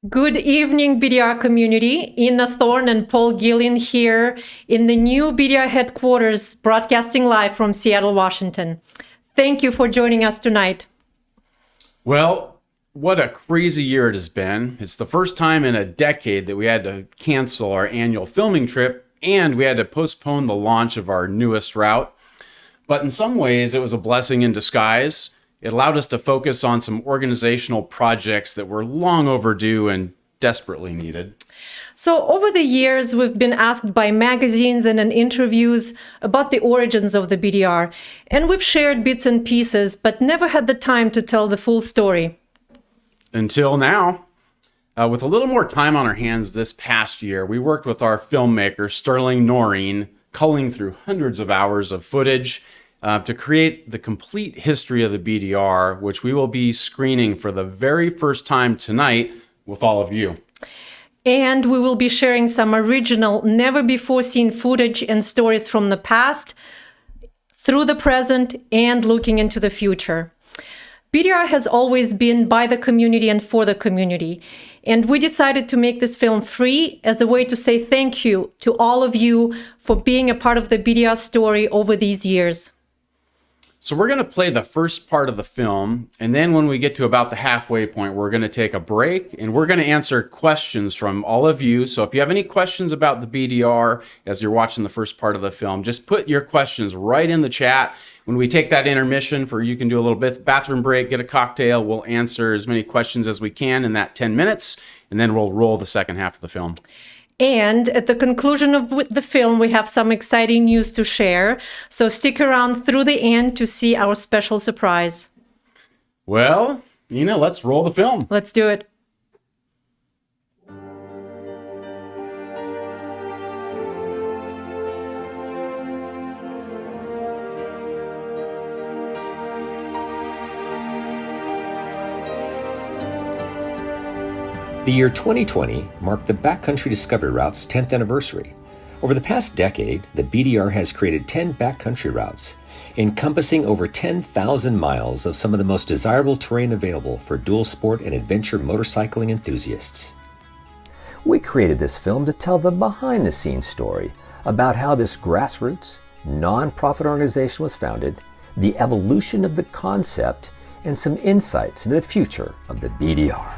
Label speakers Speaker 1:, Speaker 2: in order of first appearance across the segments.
Speaker 1: Good evening, BDR community. Ina Thorne and Paul Gillian here in the new BDR headquarters, broadcasting live from Seattle, Washington. Thank you for joining us tonight.
Speaker 2: Well, what a crazy year it has been. It's the first time in a decade that we had to cancel our annual filming trip, and we had to postpone the launch of our newest route. But in some ways, it was a blessing in disguise. It allowed us to focus on some organizational projects that were long overdue and desperately needed.
Speaker 1: So over the years, we've been asked by magazines and in interviews about the origins of the BDR, and we've shared bits and pieces, but never had the time to tell the full story.
Speaker 2: Until now. With a little more time on our hands this past year, we worked with our filmmaker, Sterling Noreen, culling through hundreds of hours of footage to create the complete history of the BDR, which we will be screening for the very first time tonight with all of you.
Speaker 1: And we will be sharing some original, never-before-seen footage and stories from the past, through the present, and looking into the future. BDR has always been by the community and for the community, and we decided to make this film free as a way to say thank you to all of you for being a part of the BDR story over these years.
Speaker 2: So we're going to play the first part of the film, and then when we get to about the halfway point, we're going to take a break, and we're going to answer questions from all of you. So if you have any questions about the BDR as you're watching the first part of the film, just put your questions right in the chat. When we take that intermission for you can do a little bit bathroom break, get a cocktail, we'll answer as many questions as we can in that 10 minutes, and then we'll roll the second half of the film.
Speaker 1: And at the conclusion of the film, we have some exciting news to share. So stick around through the end to see our special surprise.
Speaker 2: Well, let's roll the film.
Speaker 1: Let's do it.
Speaker 3: The year 2020 marked the Backcountry Discovery Routes' 10th anniversary. Over the past decade, the BDR has created 10 backcountry routes, encompassing over 10,000 miles of some of the most desirable terrain available for dual sport and adventure motorcycling enthusiasts. We created this film to tell the behind-the-scenes story about how this grassroots, non-profit organization was founded, the evolution of the concept, and some insights into the future of the BDR.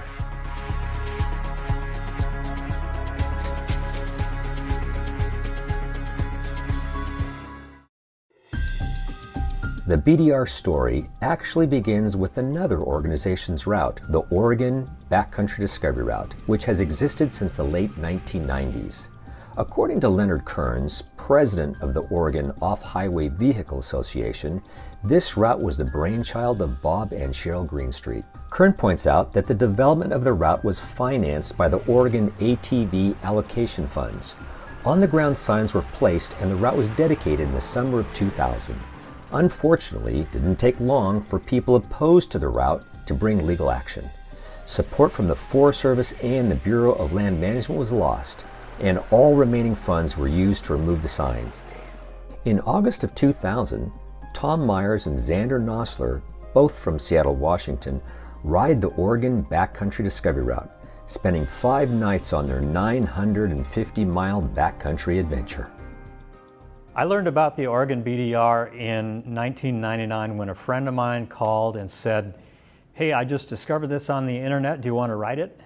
Speaker 3: The BDR story actually begins with another organization's route, the Oregon Backcountry Discovery Route, which has existed since the late 1990s. According to Leonard Kearns, president of the Oregon Off-Highway Vehicle Association, this route was the brainchild of Bob and Cheryl Greenstreet. Kern points out that the development of the route was financed by the Oregon ATV allocation funds. On-the-ground signs were placed and the route was dedicated in the summer of 2000. Unfortunately, it didn't take long for people opposed to the route to bring legal action. Support from the Forest Service and the Bureau of Land Management was lost, and all remaining funds were used to remove the signs. In August of 2000, Tom Myers and Xander Nosler, both from Seattle, Washington, ride the Oregon Backcountry Discovery Route, spending 5 nights on their 950-mile backcountry adventure.
Speaker 4: I learned about the Oregon BDR in 1999 when a friend of mine called and said, "Hey, I just discovered this on the internet. Do you want to write it?"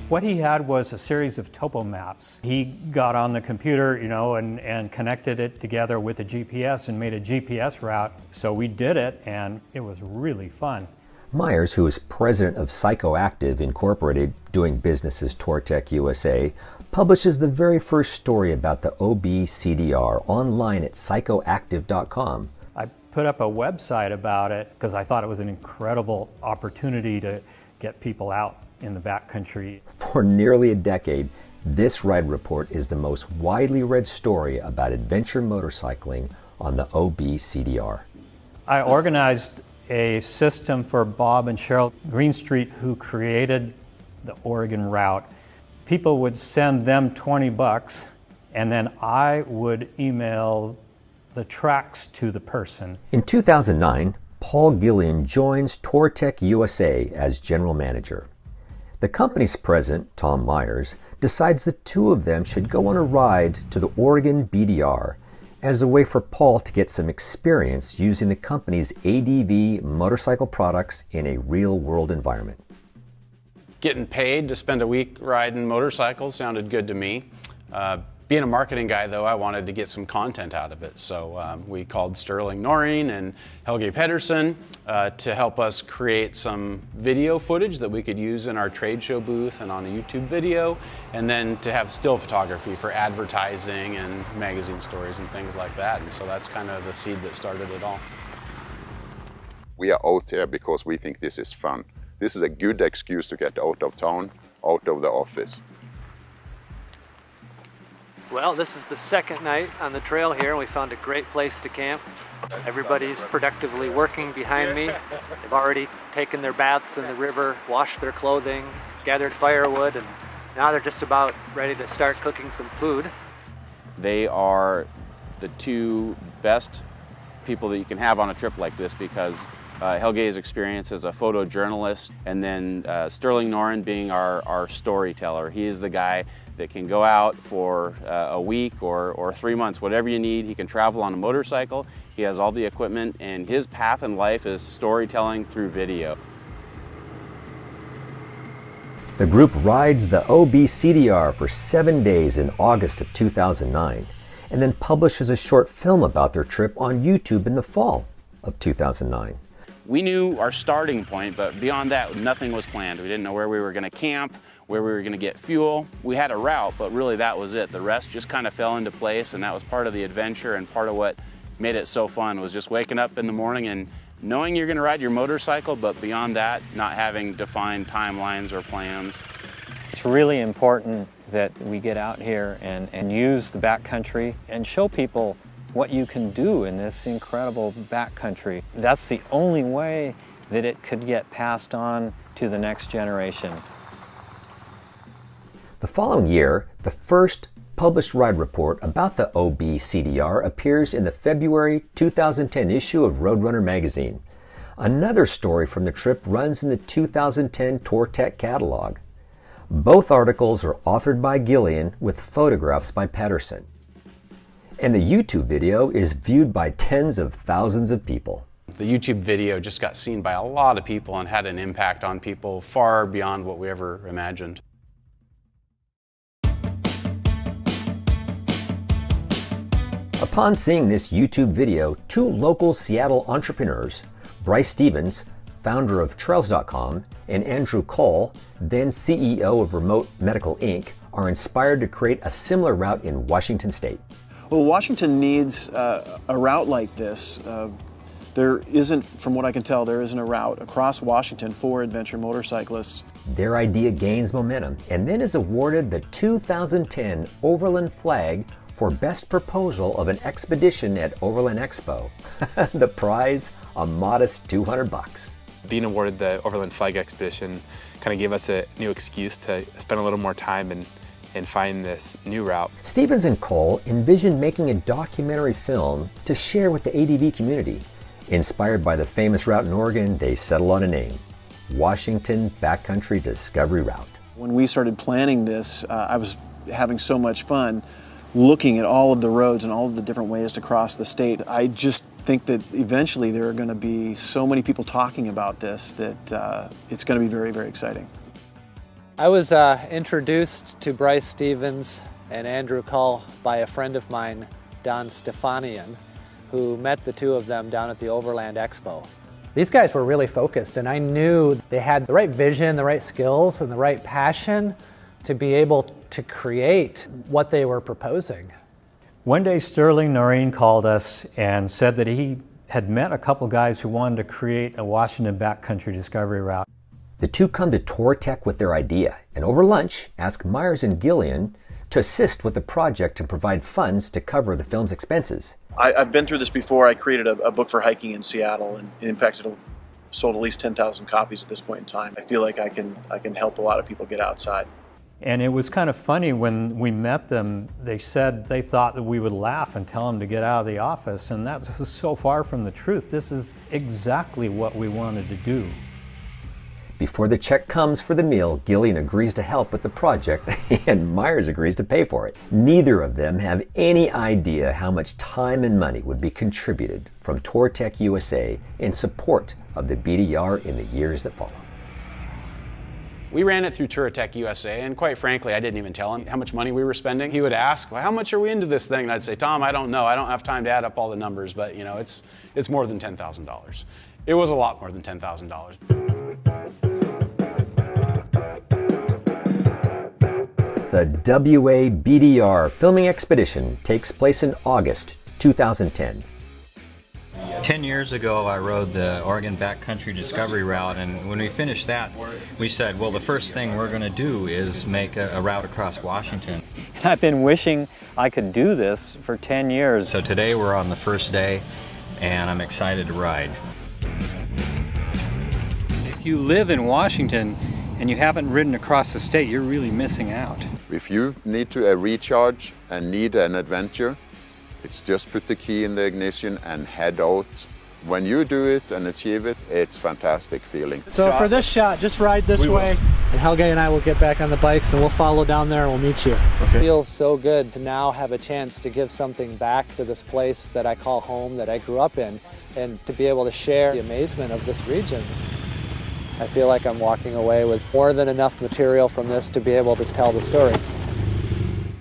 Speaker 4: What he had was a series of topo maps. He got on the computer, and connected it together with a GPS and made a GPS route. So we did it, and it was really fun.
Speaker 3: Myers, who is president of Psychoactive Incorporated, doing business as Tortec USA, publishes the very first story about the OBCDR online at psychoactive.com.
Speaker 4: I put up a website about it because I thought it was an incredible opportunity to get people out in the backcountry.
Speaker 3: For nearly a decade, this ride report is the most widely read story about adventure motorcycling on the OBCDR.
Speaker 4: I organized a system for Bob and Cheryl Greenstreet, who created the Oregon route. People would send them $20, and then I would email the tracks to the person.
Speaker 3: In 2009, Paul Gillian joins TourTech USA as general manager. The company's president, Tom Myers, decides the two of them should go on a ride to the Oregon BDR as a way for Paul to get some experience using the company's ADV motorcycle products in a real-world environment.
Speaker 2: Getting paid to spend a week riding motorcycles sounded good to me. Being a marketing guy, though, I wanted to get some content out of it. So we called Sterling Norring and Helge Pedersen to help us create some video footage that we could use in our trade show booth and on a YouTube video, and then to have still photography for advertising and magazine stories and things like that. And so that's kind of the seed that started it all.
Speaker 5: We are out here because we think this is fun. This is a good excuse to get out of town, out of the office.
Speaker 6: Well, this is the second night on the trail here, and we found a great place to camp. Everybody's productively working behind me. They've already taken their baths in the river, washed their clothing, gathered firewood, and now they're just about ready to start cooking some food.
Speaker 7: They are the two best people that you can have on a trip like this because Helge's experience as a photojournalist, and then Sterling Norring being our storyteller. He is the guy that can go out for a week or 3 months, whatever you need. He can travel on a motorcycle. He has all the equipment, and his path in life is storytelling through video.
Speaker 3: The group rides the OBCDR for 7 days in August of 2009, and then publishes a short film about their trip on YouTube in the fall of 2009.
Speaker 7: We knew our starting point, but beyond that, nothing was planned. We didn't know where we were going to camp, where we were going to get fuel. We had a route, but really that was it. The rest just kind of fell into place, and that was part of the adventure, and part of what made it so fun was just waking up in the morning and knowing you're going to ride your motorcycle, but beyond that, not having defined timelines or plans.
Speaker 4: It's really important that we get out here and use the backcountry and show people what you can do in this incredible backcountry. That's the only way that it could get passed on to the next generation.
Speaker 3: The following year, the first published ride report about the OBCDR appears in the February 2010 issue of Roadrunner magazine. Another story from the trip runs in the 2010 TourTech catalog. Both articles are authored by Gillian with photographs by Pedersen. And the YouTube video is viewed by tens of thousands of people.
Speaker 2: The YouTube video just got seen by a lot of people and had an impact on people far beyond what we ever imagined.
Speaker 3: Upon seeing this YouTube video, two local Seattle entrepreneurs, Bryce Stevens, founder of Trails.com, and Andrew Cole, then CEO of Remote Medical Inc., are inspired to create a similar route in Washington State.
Speaker 8: Well, Washington needs a route like this. There isn't, from what I can tell, there isn't a route across Washington for adventure motorcyclists.
Speaker 3: Their idea gains momentum and then is awarded the 2010 Overland Flag for Best Proposal of an Expedition at Overland Expo. The prize, a modest $200.
Speaker 9: Being awarded the Overland Flag Expedition kind of gave us a new excuse to spend a little more time and find this new route.
Speaker 3: Stevens and Cole envisioned making a documentary film to share with the ADV community. Inspired by the famous route in Oregon, they settled on a name, Washington Backcountry Discovery Route.
Speaker 8: When we started planning this, I was having so much fun looking at all of the roads and all of the different ways to cross the state. I just think that eventually there are going to be so many people talking about this that it's going to be very, very exciting.
Speaker 6: I was introduced to Bryce Stevens and Andrew Cull by a friend of mine, Don Stefanian, who met the two of them down at the Overland Expo.
Speaker 10: These guys were really focused, and I knew they had the right vision, the right skills, and the right passion to be able to create what they were proposing.
Speaker 4: One day Sterling Norring called us and said that he had met a couple guys who wanted to create a Washington Backcountry Discovery Route.
Speaker 3: The two come to TourTech with their idea, and over lunch ask Myers and Gillian to assist with the project and provide funds to cover the film's expenses.
Speaker 8: I've been through this before. I created a book for hiking in Seattle, and in fact it sold at least 10,000 copies at this point in time. I feel like I can help a lot of people get outside.
Speaker 4: And it was kind of funny when we met them, they said they thought that we would laugh and tell them to get out of the office, and that was so far from the truth. This is exactly what we wanted to do.
Speaker 3: Before the check comes for the meal, Gillian agrees to help with the project and Myers agrees to pay for it. Neither of them have any idea how much time and money would be contributed from TourTech USA in support of the BDR in the years that follow.
Speaker 2: We ran it through TourTech USA, and quite frankly, I didn't even tell him how much money we were spending. He would ask, well, how much are we into this thing? And I'd say, Tom, I don't know. I don't have time to add up all the numbers, but it's more than $10,000. It was a lot more than $10,000.
Speaker 3: The WABDR filming expedition takes place in August 2010.
Speaker 11: 10 years ago, I rode the Oregon Backcountry Discovery Route, and when we finished that, we said, well, the first thing we're going to do is make a route across Washington.
Speaker 4: And I've been wishing I could do this for 10 years.
Speaker 11: So today we're on the first day, and I'm excited to ride.
Speaker 4: If you live in Washington and you haven't ridden across the state, you're really missing out.
Speaker 5: If you need to recharge and need an adventure, it's just put the key in the ignition and head out. When you do it and achieve it, it's a fantastic feeling.
Speaker 10: So for this shot, just ride this way, and Helge and I will get back on the bikes and we'll follow down there and we'll meet you.
Speaker 4: Okay.
Speaker 10: It feels so good to now have a chance to give something back to this place that I call home, that I grew up in, and to be able to share the amazement of this region. I feel like I'm walking away with more than enough material from this to be able to tell the story.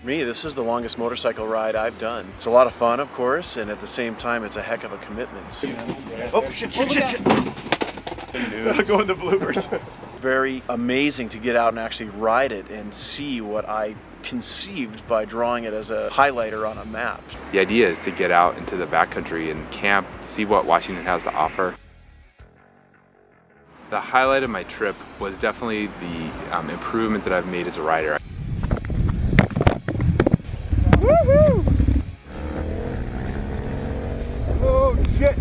Speaker 8: For me, this is the longest motorcycle ride I've done. It's a lot of fun, of course, and at the same time, it's a heck of a commitment. Oh, shit. That'll go in the bloopers. Very amazing to get out and actually ride it and see what I conceived by drawing it as a highlighter on a map.
Speaker 9: The idea is to get out into the backcountry and camp, see what Washington has to offer. The highlight of my trip was definitely the improvement that I've made as a rider.
Speaker 12: Woo-hoo! Oh shit!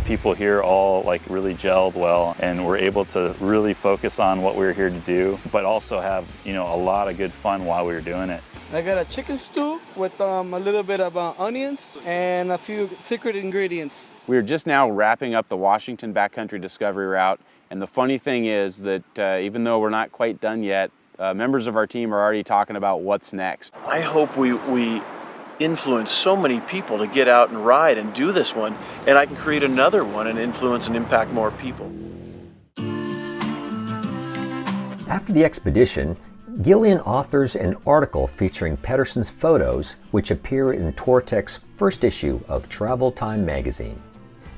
Speaker 13: People here all really gelled well, and were able to really focus on what we were here to do, but also have a lot of good fun while we were doing it.
Speaker 12: I got a chicken stew with a little bit of onions and a few secret ingredients.
Speaker 7: We're just now wrapping up the Washington Backcountry Discovery Route, and the funny thing is that even though we're not quite done yet, members of our team are already talking about what's next.
Speaker 8: I hope we influence so many people to get out and ride and do this one, and I can create another one and influence and impact more people.
Speaker 3: After the expedition, Gillian authors an article featuring Pedersen's photos, which appear in TourTech's first issue of Travel Time magazine.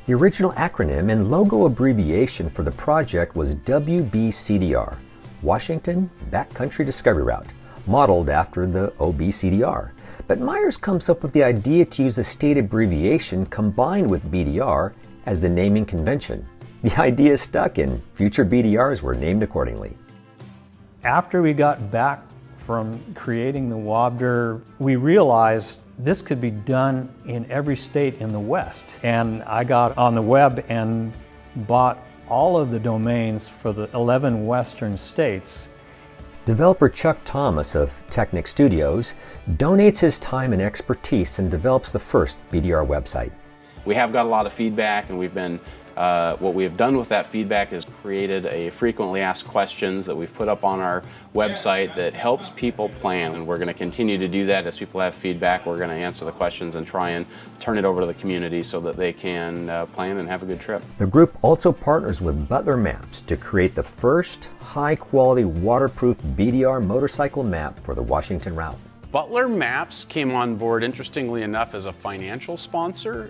Speaker 3: The original acronym and logo abbreviation for the project was WBCDR, Washington Backcountry Discovery Route, modeled after the OBCDR. But Myers comes up with the idea to use the state abbreviation combined with BDR as the naming convention. The idea stuck, and future BDRs were named accordingly.
Speaker 4: After we got back from creating the WABDR, we realized this could be done in every state in the West. And I got on the web and bought all of the domains for the 11 Western states.
Speaker 3: Developer Chuck Thomas of Technic Studios donates his time and expertise and develops the first BDR website.
Speaker 7: We have got a lot of feedback, and we've been what we have done with that feedback is created a frequently asked questions that we've put up on our website that helps people plan, and we're going to continue to do that. As people have feedback, we're going to answer the questions and try and turn it over to the community so that they can plan and have a good trip.
Speaker 3: The group also partners with Butler Maps to create the first high-quality waterproof BDR motorcycle map for the Washington route.
Speaker 2: Butler Maps came on board, interestingly enough, as a financial sponsor,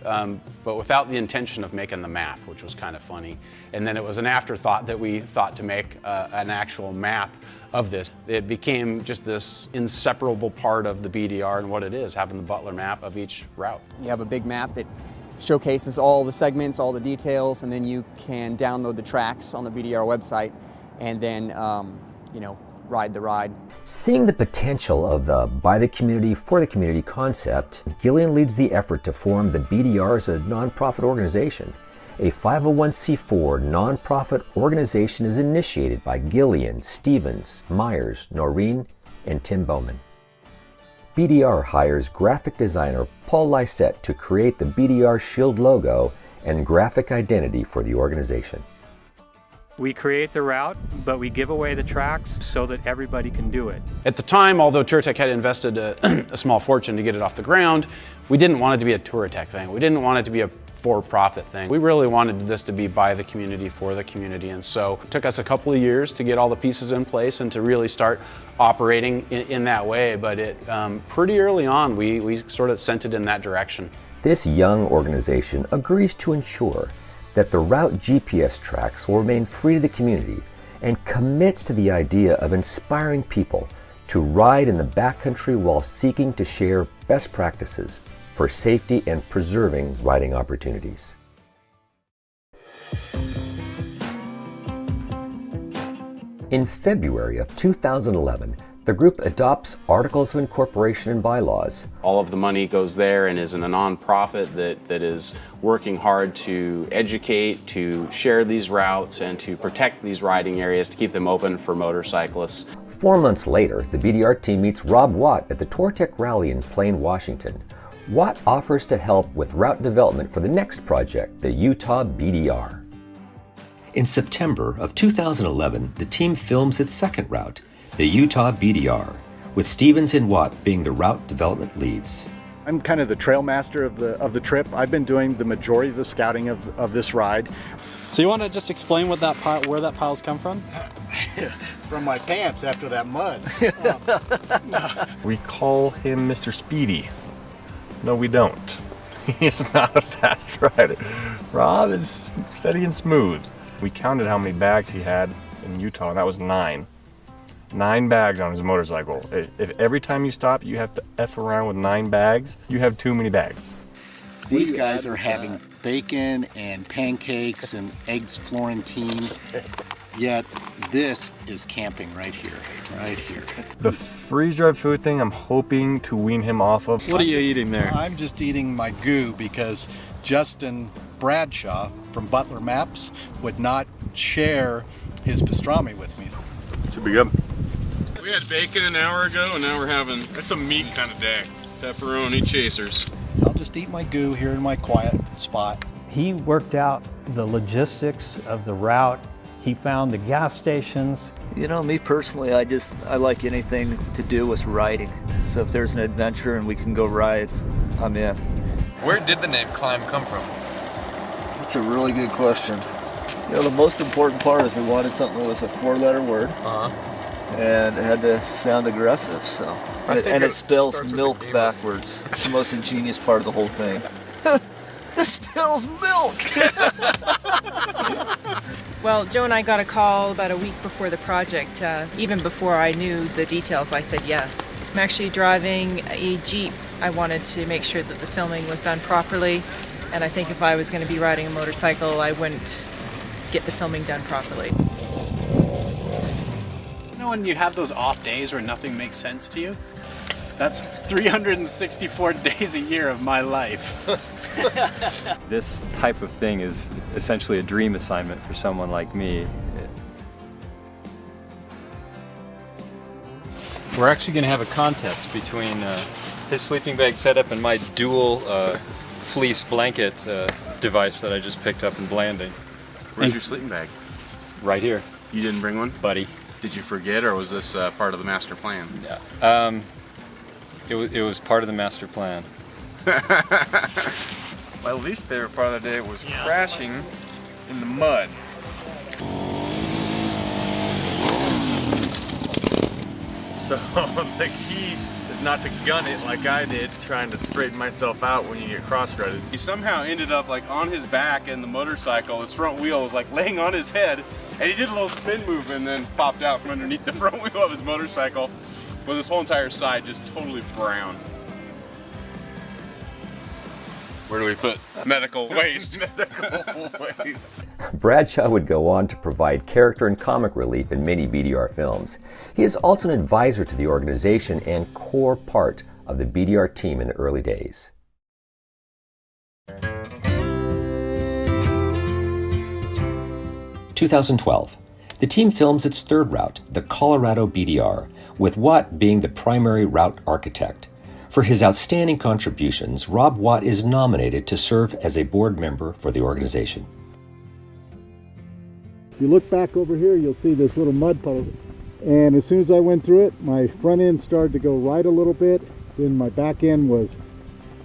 Speaker 2: but without the intention of making the map, which was kind of funny. And then it was an afterthought that we thought to make an actual map of this. It became just this inseparable part of the BDR and what it is, having the Butler map of each route.
Speaker 14: You have a big map that showcases all the segments, all the details, and then you can download the tracks on the BDR website and then, ride the ride.
Speaker 3: Seeing the potential of the by the community for the community concept, Gillian leads the effort to form the BDR as a nonprofit organization. a 501c4 nonprofit organization is initiated by Gillian, Stevens, Myers, Noreen, and Tim Bowman. BDR hires graphic designer Paul Lysette to create the BDR Shield logo and graphic identity for the organization.
Speaker 4: We create the route, but we give away the tracks so that everybody can do it.
Speaker 2: At the time, although TourTech had invested a small fortune to get it off the ground, we didn't want it to be a TourTech thing. We didn't want it to be a for-profit thing. We really wanted this to be by the community, for the community, and so it took us a couple of years to get all the pieces in place and to really start operating in that way, but pretty early on we sort of sent it in that direction.
Speaker 3: This young organization agrees to ensure that the route GPS tracks will remain free to the community and commits to the idea of inspiring people to ride in the backcountry while seeking to share best practices for safety and preserving riding opportunities. In February of 2011, the group adopts Articles of Incorporation and bylaws.
Speaker 7: All of the money goes there and is in a nonprofit that is working hard to educate, to share these routes, and to protect these riding areas, to keep them open for motorcyclists.
Speaker 3: 4 months later, the BDR team meets Rob Watt at the TourTech Rally in Plain, Washington. Watt offers to help with route development for the next project, the Utah BDR. In September of 2011, the team films its second route, the Utah BDR, with Stevens and Watt being the route development leads.
Speaker 15: I'm kind of the trail master of the trip. I've been doing the majority of the scouting of this ride.
Speaker 16: So you want to just explain where that pile's come from?
Speaker 17: From my pants after that mud.
Speaker 18: We call him Mr. Speedy. No, we don't. He's not a fast rider. Rob is steady and smooth. We counted how many bags he had in Utah, and that was 9. 9 bags on his motorcycle. If every time you stop you have to F around with 9 bags, you have too many bags.
Speaker 17: These guys are having bacon and pancakes and eggs Florentine, yet this is camping right here, right here.
Speaker 18: The freeze-dried food thing I'm hoping to wean him off of.
Speaker 16: What are you eating there?
Speaker 17: I'm just eating my goo because Justin Bradshaw from Butler Maps would not share his pastrami with me.
Speaker 18: Should be good.
Speaker 19: We had bacon an hour ago, and now we're having, it's a meat kind of day. Pepperoni chasers.
Speaker 17: I'll just eat my goo here in my quiet spot.
Speaker 4: He worked out the logistics of the route. He found the gas stations.
Speaker 20: You know, me personally, I like anything to do with riding. So if there's an adventure and we can go ride, I'm in.
Speaker 21: Where did the name Climb come from?
Speaker 22: That's a really good question. You know, the most important part is we wanted something that was a 4-letter word. And it had to sound aggressive, so. And it spells milk backwards. It's the most ingenious part of the whole thing. This spells milk!
Speaker 23: Well, Joe and I got a call about a week before the project. Even before I knew the details, I said yes. I'm actually driving a Jeep. I wanted to make sure that the filming was done properly, and I think if I was going to be riding a motorcycle, I wouldn't get the filming done properly.
Speaker 16: You know when you have those off days where nothing makes sense to you? That's 364 days a year of my life.
Speaker 24: This type of thing is essentially a dream assignment for someone like me. We're actually going to have a contest between his sleeping bag setup and my dual fleece blanket device that I just picked up in Blanding.
Speaker 19: Where's your sleeping bag?
Speaker 24: Right here.
Speaker 19: You didn't bring one?
Speaker 24: Buddy.
Speaker 19: Did you forget, or was this part of the master plan?
Speaker 24: It was part of the master plan.
Speaker 21: My least favorite part of the day was crashing in the mud. So the key is not to gun it like I did, trying to straighten myself out when you get cross-threaded.
Speaker 19: He somehow ended up like on his back in the motorcycle. His front wheel was like laying on his head, and he did a little spin move and then popped out from underneath the front wheel of his motorcycle with his whole entire side just totally brown. Where do we put medical waste? Medical waste.
Speaker 3: Bradshaw would go on to provide character and comic relief in many BDR films. He is also an advisor to the organization and core part of the BDR team in the early days. 2012. The team films its third route, the Colorado BDR, with Watt being the primary route architect. For his outstanding contributions, Rob Watt is nominated to serve as a board member for the organization.
Speaker 1: If you look back over here, you'll see this little mud puddle. And as soon as I went through it, my front end started to go right a little bit, then my back end was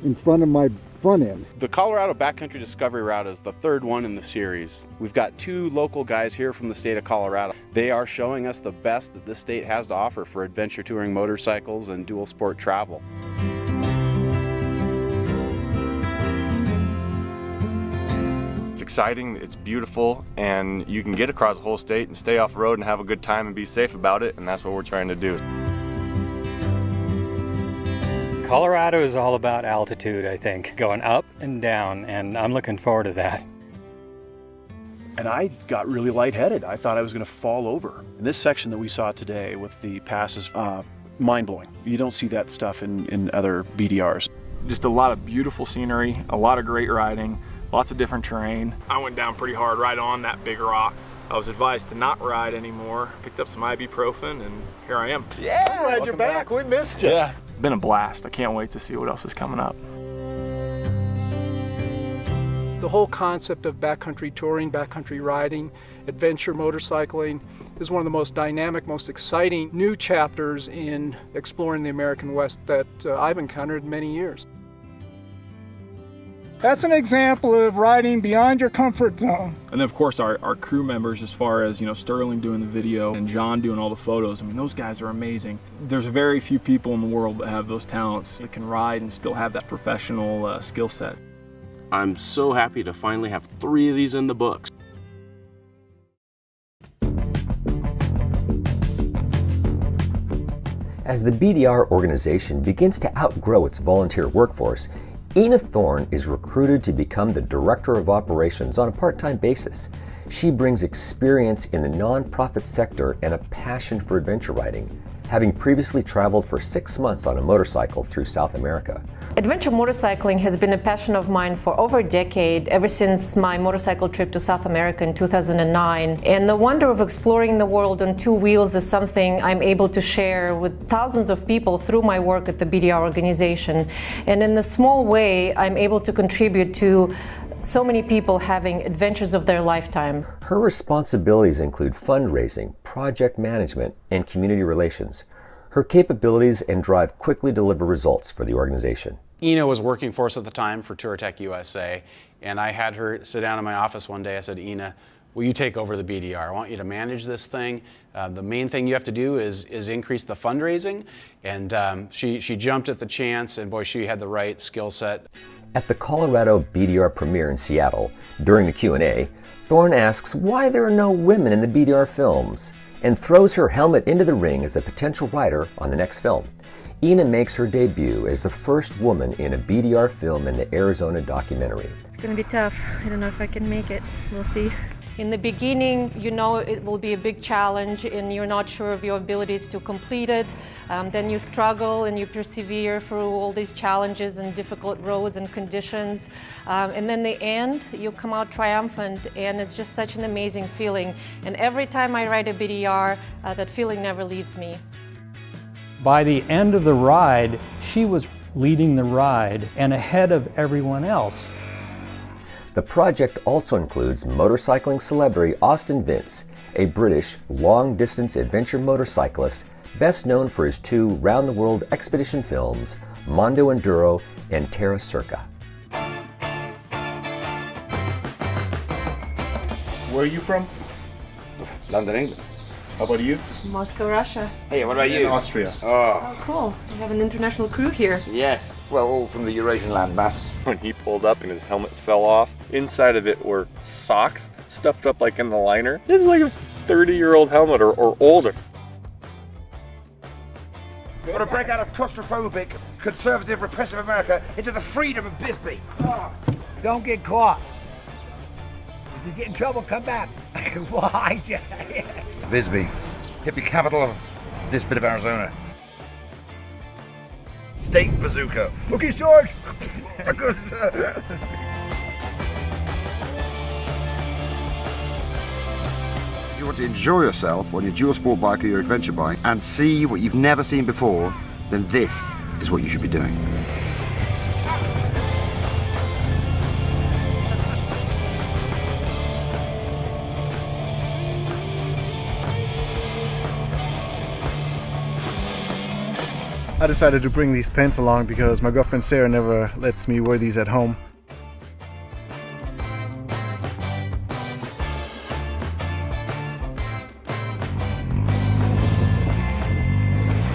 Speaker 1: in front of my front end.
Speaker 2: The Colorado Backcountry Discovery Route is the third one in the series. We've got 2 local guys here from the state of Colorado. They are showing us the best that this state has to offer for adventure touring motorcycles and dual sport travel.
Speaker 18: It's exciting, it's beautiful, and you can get across the whole state and stay off road and have a good time and be safe about it, and that's what we're trying to do.
Speaker 4: Colorado is all about altitude, I think, going up and down, and I'm looking forward to that.
Speaker 8: And I got really lightheaded. I thought I was going to fall over. And this section that we saw today with the passes, mind-blowing. You don't see that stuff in other BDRs.
Speaker 5: Just a lot of beautiful scenery, a lot of great riding, lots of different terrain. I went down pretty hard right on that big rock. I was advised to not ride anymore, picked up some ibuprofen, and here I am.
Speaker 8: Yeah, glad you're back. We missed you.
Speaker 5: Yeah, been a blast. I can't wait to see what else is coming up.
Speaker 6: The whole concept of backcountry touring, backcountry riding, adventure motorcycling is one of the most dynamic, most exciting new chapters in exploring the American West that I've encountered in many years.
Speaker 11: That's an example of riding beyond your comfort zone.
Speaker 5: And then of course our crew members, as far as, Sterling doing the video and John doing all the photos, I mean, those guys are amazing. There's very few people in the world that have those talents that can ride and still have that professional skill set.
Speaker 21: I'm so happy to finally have 3 of these in the books.
Speaker 3: As the BDR organization begins to outgrow its volunteer workforce, Ina Thorne is recruited to become the Director of Operations on a part-time basis. She brings experience in the nonprofit sector and a passion for adventure riding, having previously traveled for 6 months on a motorcycle through South America.
Speaker 25: Adventure motorcycling has been a passion of mine for over a decade, ever since my motorcycle trip to South America in 2009. And the wonder of exploring the world on 2 wheels is something I'm able to share with thousands of people through my work at the BDR organization. And in a small way, I'm able to contribute to so many people having adventures of their lifetime.
Speaker 3: Her responsibilities include fundraising, project management, and community relations. Her capabilities and drive quickly deliver results for the organization.
Speaker 2: Ina was working for us at the time for TourTech USA, and I had her sit down in my office one day. I said, Ina, will you take over the BDR? I want you to manage this thing. The main thing you have to do is increase the fundraising. And she jumped at the chance, and boy, she had the right skill set.
Speaker 3: At the Colorado BDR premiere in Seattle, during the Q&A, Thorne asks why there are no women in the BDR films, and throws her helmet into the ring as a potential rider on the next film. Ina makes her debut as the first woman in a BDR film in the Arizona documentary.
Speaker 25: It's going to be tough. I don't know if I can make it. We'll see. In the beginning, you know it will be a big challenge and you're not sure of your abilities to complete it. Then you struggle and you persevere through all these challenges and difficult roads and conditions. And then the end, you come out triumphant, and it's just such an amazing feeling. And every time I ride a BDR, that feeling never leaves me.
Speaker 4: By the end of the ride, she was leading the ride and ahead of everyone else.
Speaker 3: The project also includes motorcycling celebrity Austin Vince, a British long-distance adventure motorcyclist best known for his 2 round-the-world expedition films, Mondo Enduro and Terra Circa.
Speaker 26: Where are you from?
Speaker 27: London, England.
Speaker 26: How about you?
Speaker 25: Moscow, Russia.
Speaker 27: Hey, what about you?
Speaker 26: In Austria.
Speaker 25: Oh, cool. We have an international crew here.
Speaker 27: Yes. Well, all from the Eurasian landmass.
Speaker 18: When he pulled up and his helmet fell off, inside of it were socks stuffed up like in the liner. It's like a 30-year-old helmet or older.
Speaker 27: What a breakout of claustrophobic, conservative, repressive America into the freedom of Bisbee.
Speaker 28: Oh, don't get caught. If you get in trouble, come back. Why?
Speaker 27: Bisbee, hippie capital of this bit of Arizona. State bazooka.
Speaker 28: Okay, Sarge.
Speaker 27: If you want to enjoy yourself on your dual sport bike or your adventure bike and see what you've never seen before, then this is what you should be doing.
Speaker 11: I decided to bring these pants along because my girlfriend Sarah never lets me wear these at home.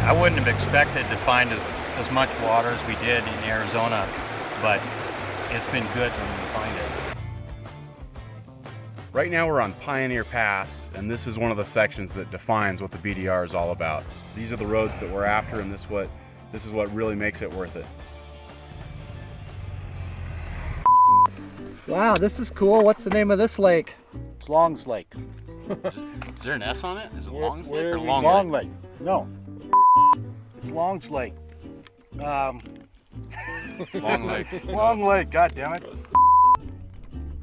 Speaker 4: I wouldn't have expected to find as much water as we did in Arizona, but it's been good when we find it.
Speaker 2: Right now we're on Pioneer Pass, and this is one of the sections that defines what the BDR is all about. These are the roads that we're after, and this is what really makes it worth it.
Speaker 7: Wow, this is cool. What's the name of this lake?
Speaker 27: It's Longs Lake.
Speaker 2: Is there an S on it? Is it Longs Lake
Speaker 27: Where
Speaker 2: or
Speaker 27: we-
Speaker 2: Long
Speaker 27: Lake? No. It's Longs Lake.
Speaker 2: Long Lake.
Speaker 27: Long Lake, god damn it.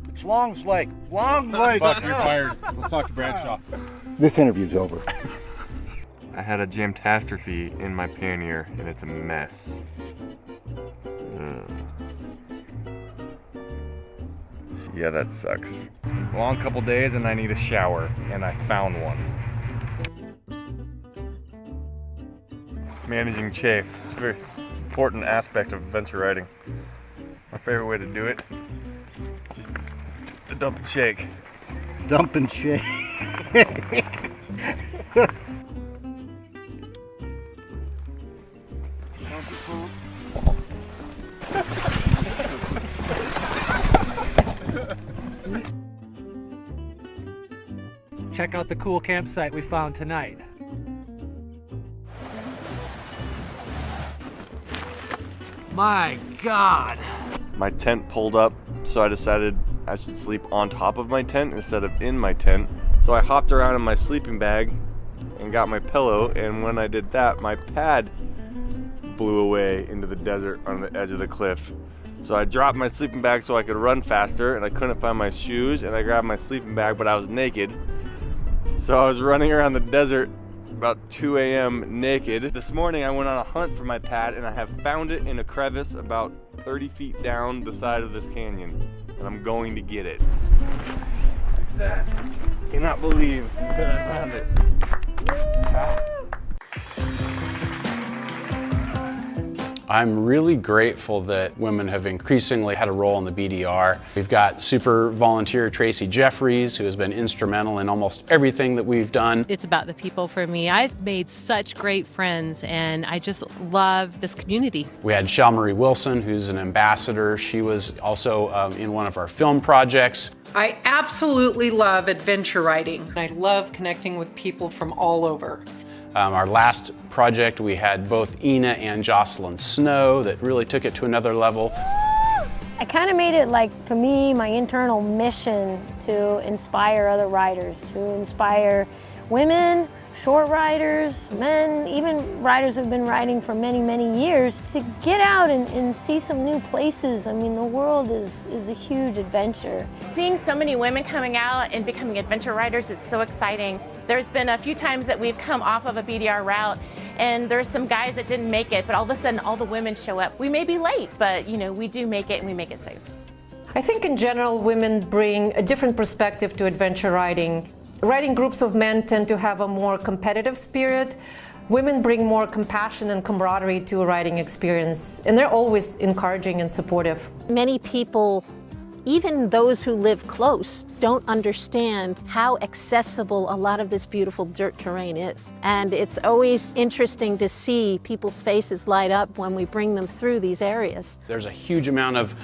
Speaker 27: It's Longs Lake. Long Lake.
Speaker 2: Fuck, you're fired. Let's talk to Bradshaw.
Speaker 11: This interview's over.
Speaker 18: I had a jamtastrophe in my Pioneer, and it's a mess. Yeah, that sucks. Long couple days and I need a shower, and I found one. Managing chafe. It's a very important aspect of adventure riding. My favorite way to do it, just to dump and shake.
Speaker 11: Dump and shake.
Speaker 7: Check out the cool campsite we found tonight. My God!
Speaker 18: My tent pulled up, so I decided I should sleep on top of my tent instead of in my tent. So I hopped around in my sleeping bag and got my pillow, and when I did that, my pad blew away into the desert on the edge of the cliff. So I dropped my sleeping bag so I could run faster, and I couldn't find my shoes, and I grabbed my sleeping bag, but I was naked. So I was running around the desert about 2 a.m. naked. This morning I went on a hunt for my pad, and I have found it in a crevice about 30 feet down the side of this canyon, and I'm going to get it. Success. Cannot believe that I found it.
Speaker 2: I'm really grateful that women have increasingly had a role in the BDR. We've got super volunteer Tracy Jeffries, who has been instrumental in almost everything that we've done.
Speaker 9: It's about the people for me. I've made such great friends, and I just love this community.
Speaker 2: We had Shel Marie Wilson, who's an ambassador. She was also in one of our film projects.
Speaker 10: I absolutely love adventure riding. I love connecting with people from all over.
Speaker 2: Our last project, we had both Ina and Jocelyn Snow that really took it to another level.
Speaker 12: I kind of made it like, for me, my internal mission to inspire other riders, to inspire women, short riders, men, even riders who've been riding for many, many years, to get out and see some new places. I mean, the world is a huge adventure.
Speaker 13: Seeing so many women coming out and becoming adventure riders is so exciting. There's been a few times that we've come off of a BDR route and there's some guys that didn't make it, but all of a sudden all the women show up. We may be late, but you know, we do make it and we make it safe.
Speaker 25: I think in general, women bring a different perspective to adventure riding. Riding groups of men tend to have a more competitive spirit. Women bring more compassion and camaraderie to a riding experience, and they're always encouraging and supportive.
Speaker 14: Many people, even those who live close, don't understand how accessible a lot of this beautiful dirt terrain is. And it's always interesting to see people's faces light up when we bring them through these areas.
Speaker 2: There's a huge amount of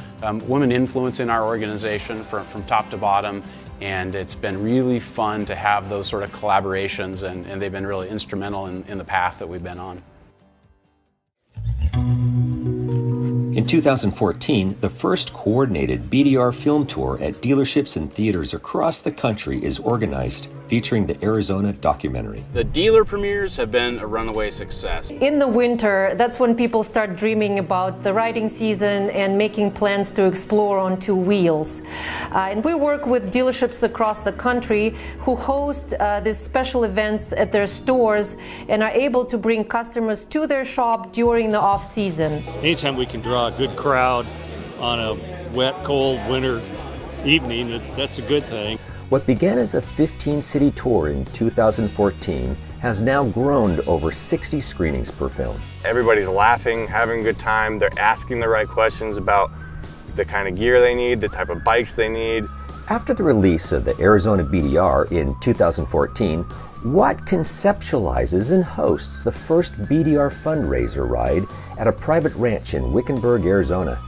Speaker 2: women influence in our organization from top to bottom, and it's been really fun to have those sort of collaborations, and they've been really instrumental in the path that we've been on.
Speaker 3: In 2014, the first coordinated BDR film tour at dealerships and theaters across the country is organized. featuring the Arizona documentary.
Speaker 2: The dealer premieres have been a runaway success.
Speaker 25: In the winter, that's when people start dreaming about the riding season and making plans to explore on two wheels. And we work with dealerships across the country who host these special events at their stores and are able to bring customers to their shop during the off-season.
Speaker 15: Anytime we can draw a good crowd on a wet, cold winter evening, that's a good thing.
Speaker 3: What began as a 15-city tour in 2014 has now grown to over 60 screenings per film.
Speaker 18: Everybody's laughing, having a good time. They're asking the right questions about the kind of gear they need, the type of bikes they need.
Speaker 3: After the release of the Arizona BDR in 2014, Watt conceptualizes and hosts the first BDR fundraiser ride at a private ranch in Wickenburg, Arizona.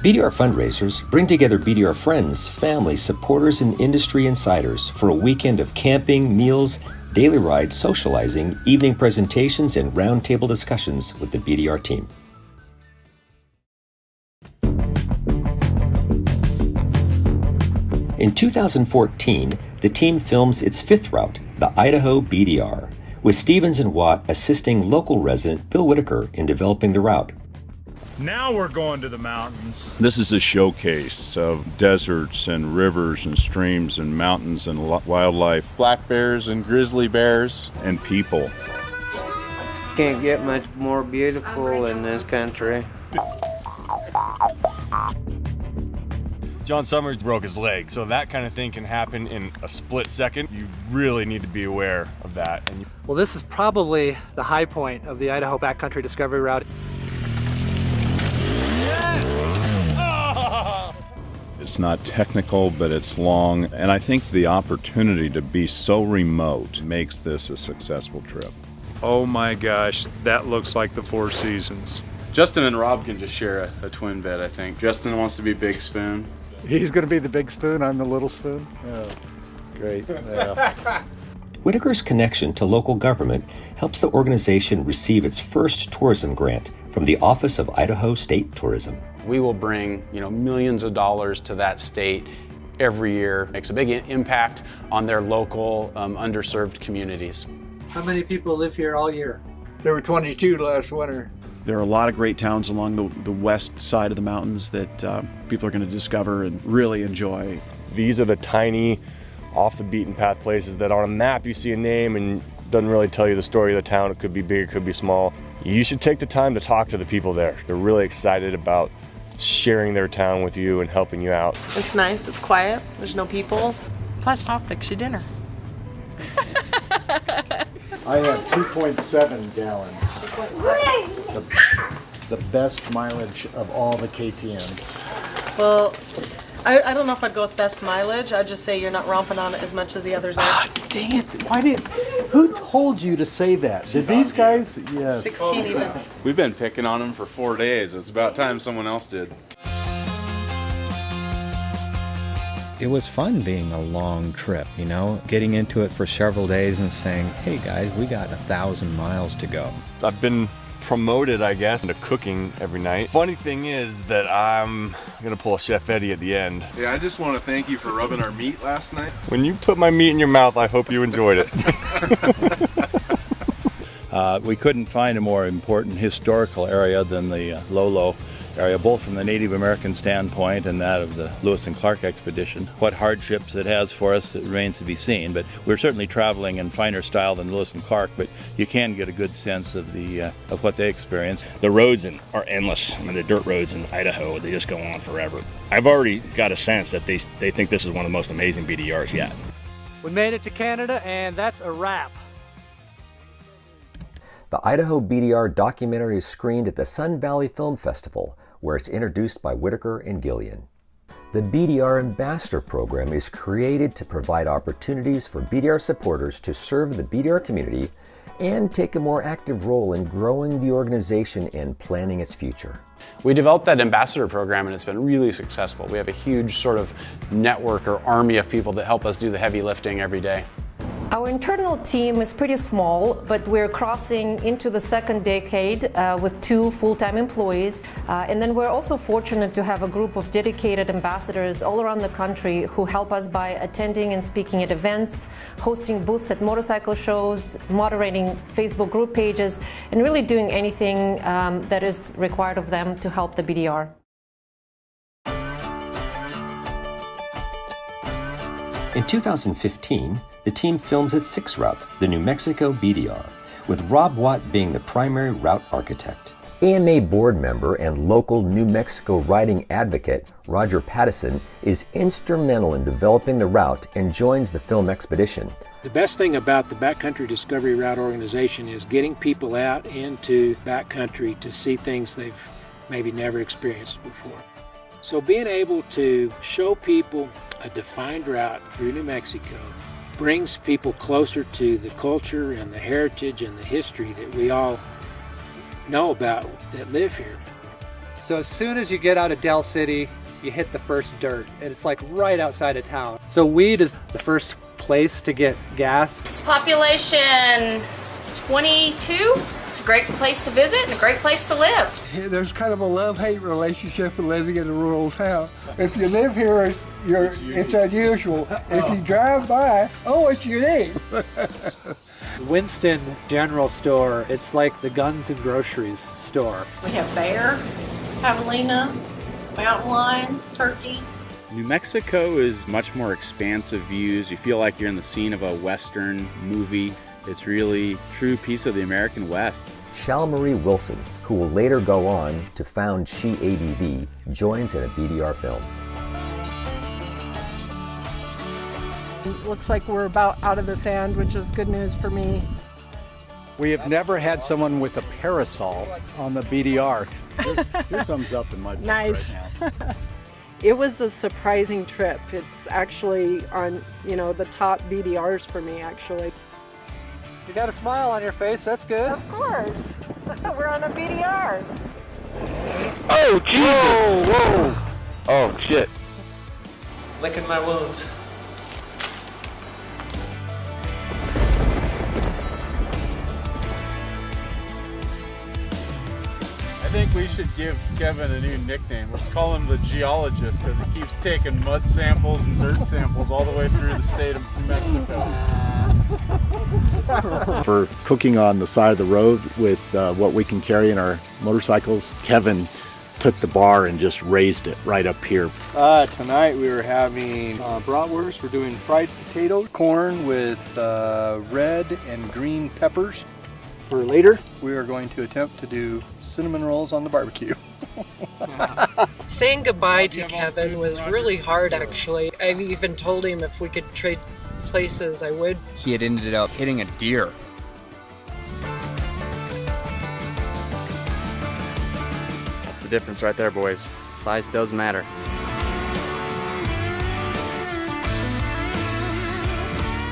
Speaker 3: BDR fundraisers bring together BDR friends, family, supporters, and industry insiders for a weekend of camping, meals, daily rides, socializing, evening presentations, and roundtable discussions with the BDR team. In 2014, the team films its fifth route, the Idaho BDR, with Stevens and Watt assisting local resident Bill Whitaker in developing the route.
Speaker 16: Now we're going to the mountains. This is a showcase of deserts and rivers and streams and mountains and wildlife. Black bears and grizzly bears. And people.
Speaker 17: Can't get much more beautiful in this country.
Speaker 18: John Summers broke his leg, so that kind of thing can happen in a split second. You really need to be aware of that.
Speaker 19: Well, this is probably the high point of the Idaho Backcountry Discovery Route.
Speaker 16: It's not technical, but it's long, and I think the opportunity to be so remote makes this a successful trip. Oh my gosh, that looks like the Four Seasons.
Speaker 2: Justin and Rob can just share a twin bed, I think. Justin wants to be Big Spoon.
Speaker 11: He's going to be the big spoon, I'm the little spoon. Oh, great. Yeah.
Speaker 3: Whitaker's connection to local government helps the organization receive its first tourism grant from the Office of Idaho State Tourism.
Speaker 2: We will bring, millions of dollars to that state every year. Makes a big impact on their local underserved communities.
Speaker 19: How many people live here all year?
Speaker 28: There were 22 last winter.
Speaker 8: There are a lot of great towns along the west side of the mountains that people are going to discover and really enjoy.
Speaker 18: These are the tiny, off the beaten path places that on a map you see a name and doesn't really tell you the story of the town. It could be big, it could be small. You should take the time to talk to the people there. They're really excited about sharing their town with you and helping you out.
Speaker 20: It's nice, it's quiet, there's no people. Plus, I'll fix you dinner.
Speaker 1: I have 2.7 gallons. The best mileage of all the KTMs.
Speaker 20: Well, I don't know if I'd go with best mileage. I'd just say you're not romping on it as much as the others are.
Speaker 1: Dang it! Who told you to say that? Did these guys? Yes.
Speaker 20: 16 even.
Speaker 2: We've been picking on them for 4 days. It's about time someone else did.
Speaker 22: It was fun being a long trip, getting into it for several days and saying, hey guys, we got 1,000 miles to go.
Speaker 18: I've been promoted, I guess, into cooking every night. Funny thing is that I'm gonna pull a Chef Eddie at the end.
Speaker 21: Yeah, I just want to thank you for rubbing our meat last night.
Speaker 18: When you put my meat in your mouth, I hope you enjoyed it.
Speaker 16: We couldn't find a more important historical area than the Lolo area, both from the Native American standpoint and that of the Lewis and Clark expedition. What hardships it has for us, it remains to be seen, but we're certainly traveling in finer style than Lewis and Clark, but you can get a good sense of of what they experienced.
Speaker 23: The roads are endless. I mean, the dirt roads in Idaho, they just go on forever. I've already got a sense that they think this is one of the most amazing BDRs yet.
Speaker 19: We made it to Canada, and that's a wrap.
Speaker 3: The Idaho BDR documentary is screened at the Sun Valley Film Festival, where it's introduced by Whitaker and Gillian. The BDR Ambassador Program is created to provide opportunities for BDR supporters to serve the BDR community and take a more active role in growing the organization and planning its future.
Speaker 2: We developed that ambassador program and it's been really successful. We have a huge sort of network or army of people that help us do the heavy lifting every day.
Speaker 25: Our internal team is pretty small, but we're crossing into the second decade with 2 full-time employees. And then we're also fortunate to have a group of dedicated ambassadors all around the country who help us by attending and speaking at events, hosting booths at motorcycle shows, moderating Facebook group pages, and really doing anything that is required of them to help the BDR.
Speaker 3: In 2015, the team films its 6th route, the New Mexico BDR, with Rob Watt being the primary route architect. AMA board member and local New Mexico riding advocate Roger Pattison is instrumental in developing the route and joins the film expedition.
Speaker 4: The best thing about the Backcountry Discovery Route organization is getting people out into backcountry to see things they've maybe never experienced before. So being able to show people a defined route through New Mexico brings people closer to the culture and the heritage and the history that we all know about that live here.
Speaker 19: So as soon as you get out of Del City, you hit the first dirt, and it's like right outside of town. So Weed is the first place to get gas.
Speaker 5: It's population 22. It's a great place to visit and a great place to live.
Speaker 28: There's kind of a love-hate relationship with living in a rural town. If you live here, it's unusual. If you drive by, oh, it's unique.
Speaker 19: Winston General Store, it's like the guns and groceries store.
Speaker 5: We have bear, javelina, mountain lion, turkey.
Speaker 2: New Mexico is much more expansive views. You feel like you're in the scene of a Western movie. It's really a true piece of the American West.
Speaker 3: Shalmarie Wilson, who will later go on to found She ADV, joins in a BDR film.
Speaker 6: Looks like we're about out of the sand, which is good news for me.
Speaker 7: We have never had someone with a parasol on the BDR. Your thumbs up in my book
Speaker 6: Nice.
Speaker 7: right now.
Speaker 6: It was a surprising trip. It's actually on, the top BDRs for me, actually.
Speaker 19: You got a smile on your face, that's good.
Speaker 6: Of course. We're on a BDR.
Speaker 9: Oh, Jesus! Whoa! Oh, shit.
Speaker 19: Licking my wounds.
Speaker 21: I think we should give Kevin a new nickname. Let's call him the geologist because he keeps taking mud samples and dirt samples all the way through the state of Mexico.
Speaker 7: For cooking on the side of the road with what we can carry in our motorcycles, Kevin took the bar and just raised it right up here.
Speaker 11: Tonight we were having bratwurst. We're doing fried potato, corn with red and green peppers. For later, we are going to attempt to do cinnamon rolls on the barbecue.
Speaker 6: Saying goodbye to Kevin was really hard, actually. I've even told him if we could trade places, I would.
Speaker 24: He had ended up hitting a deer. That's the difference right there, boys. Size does matter.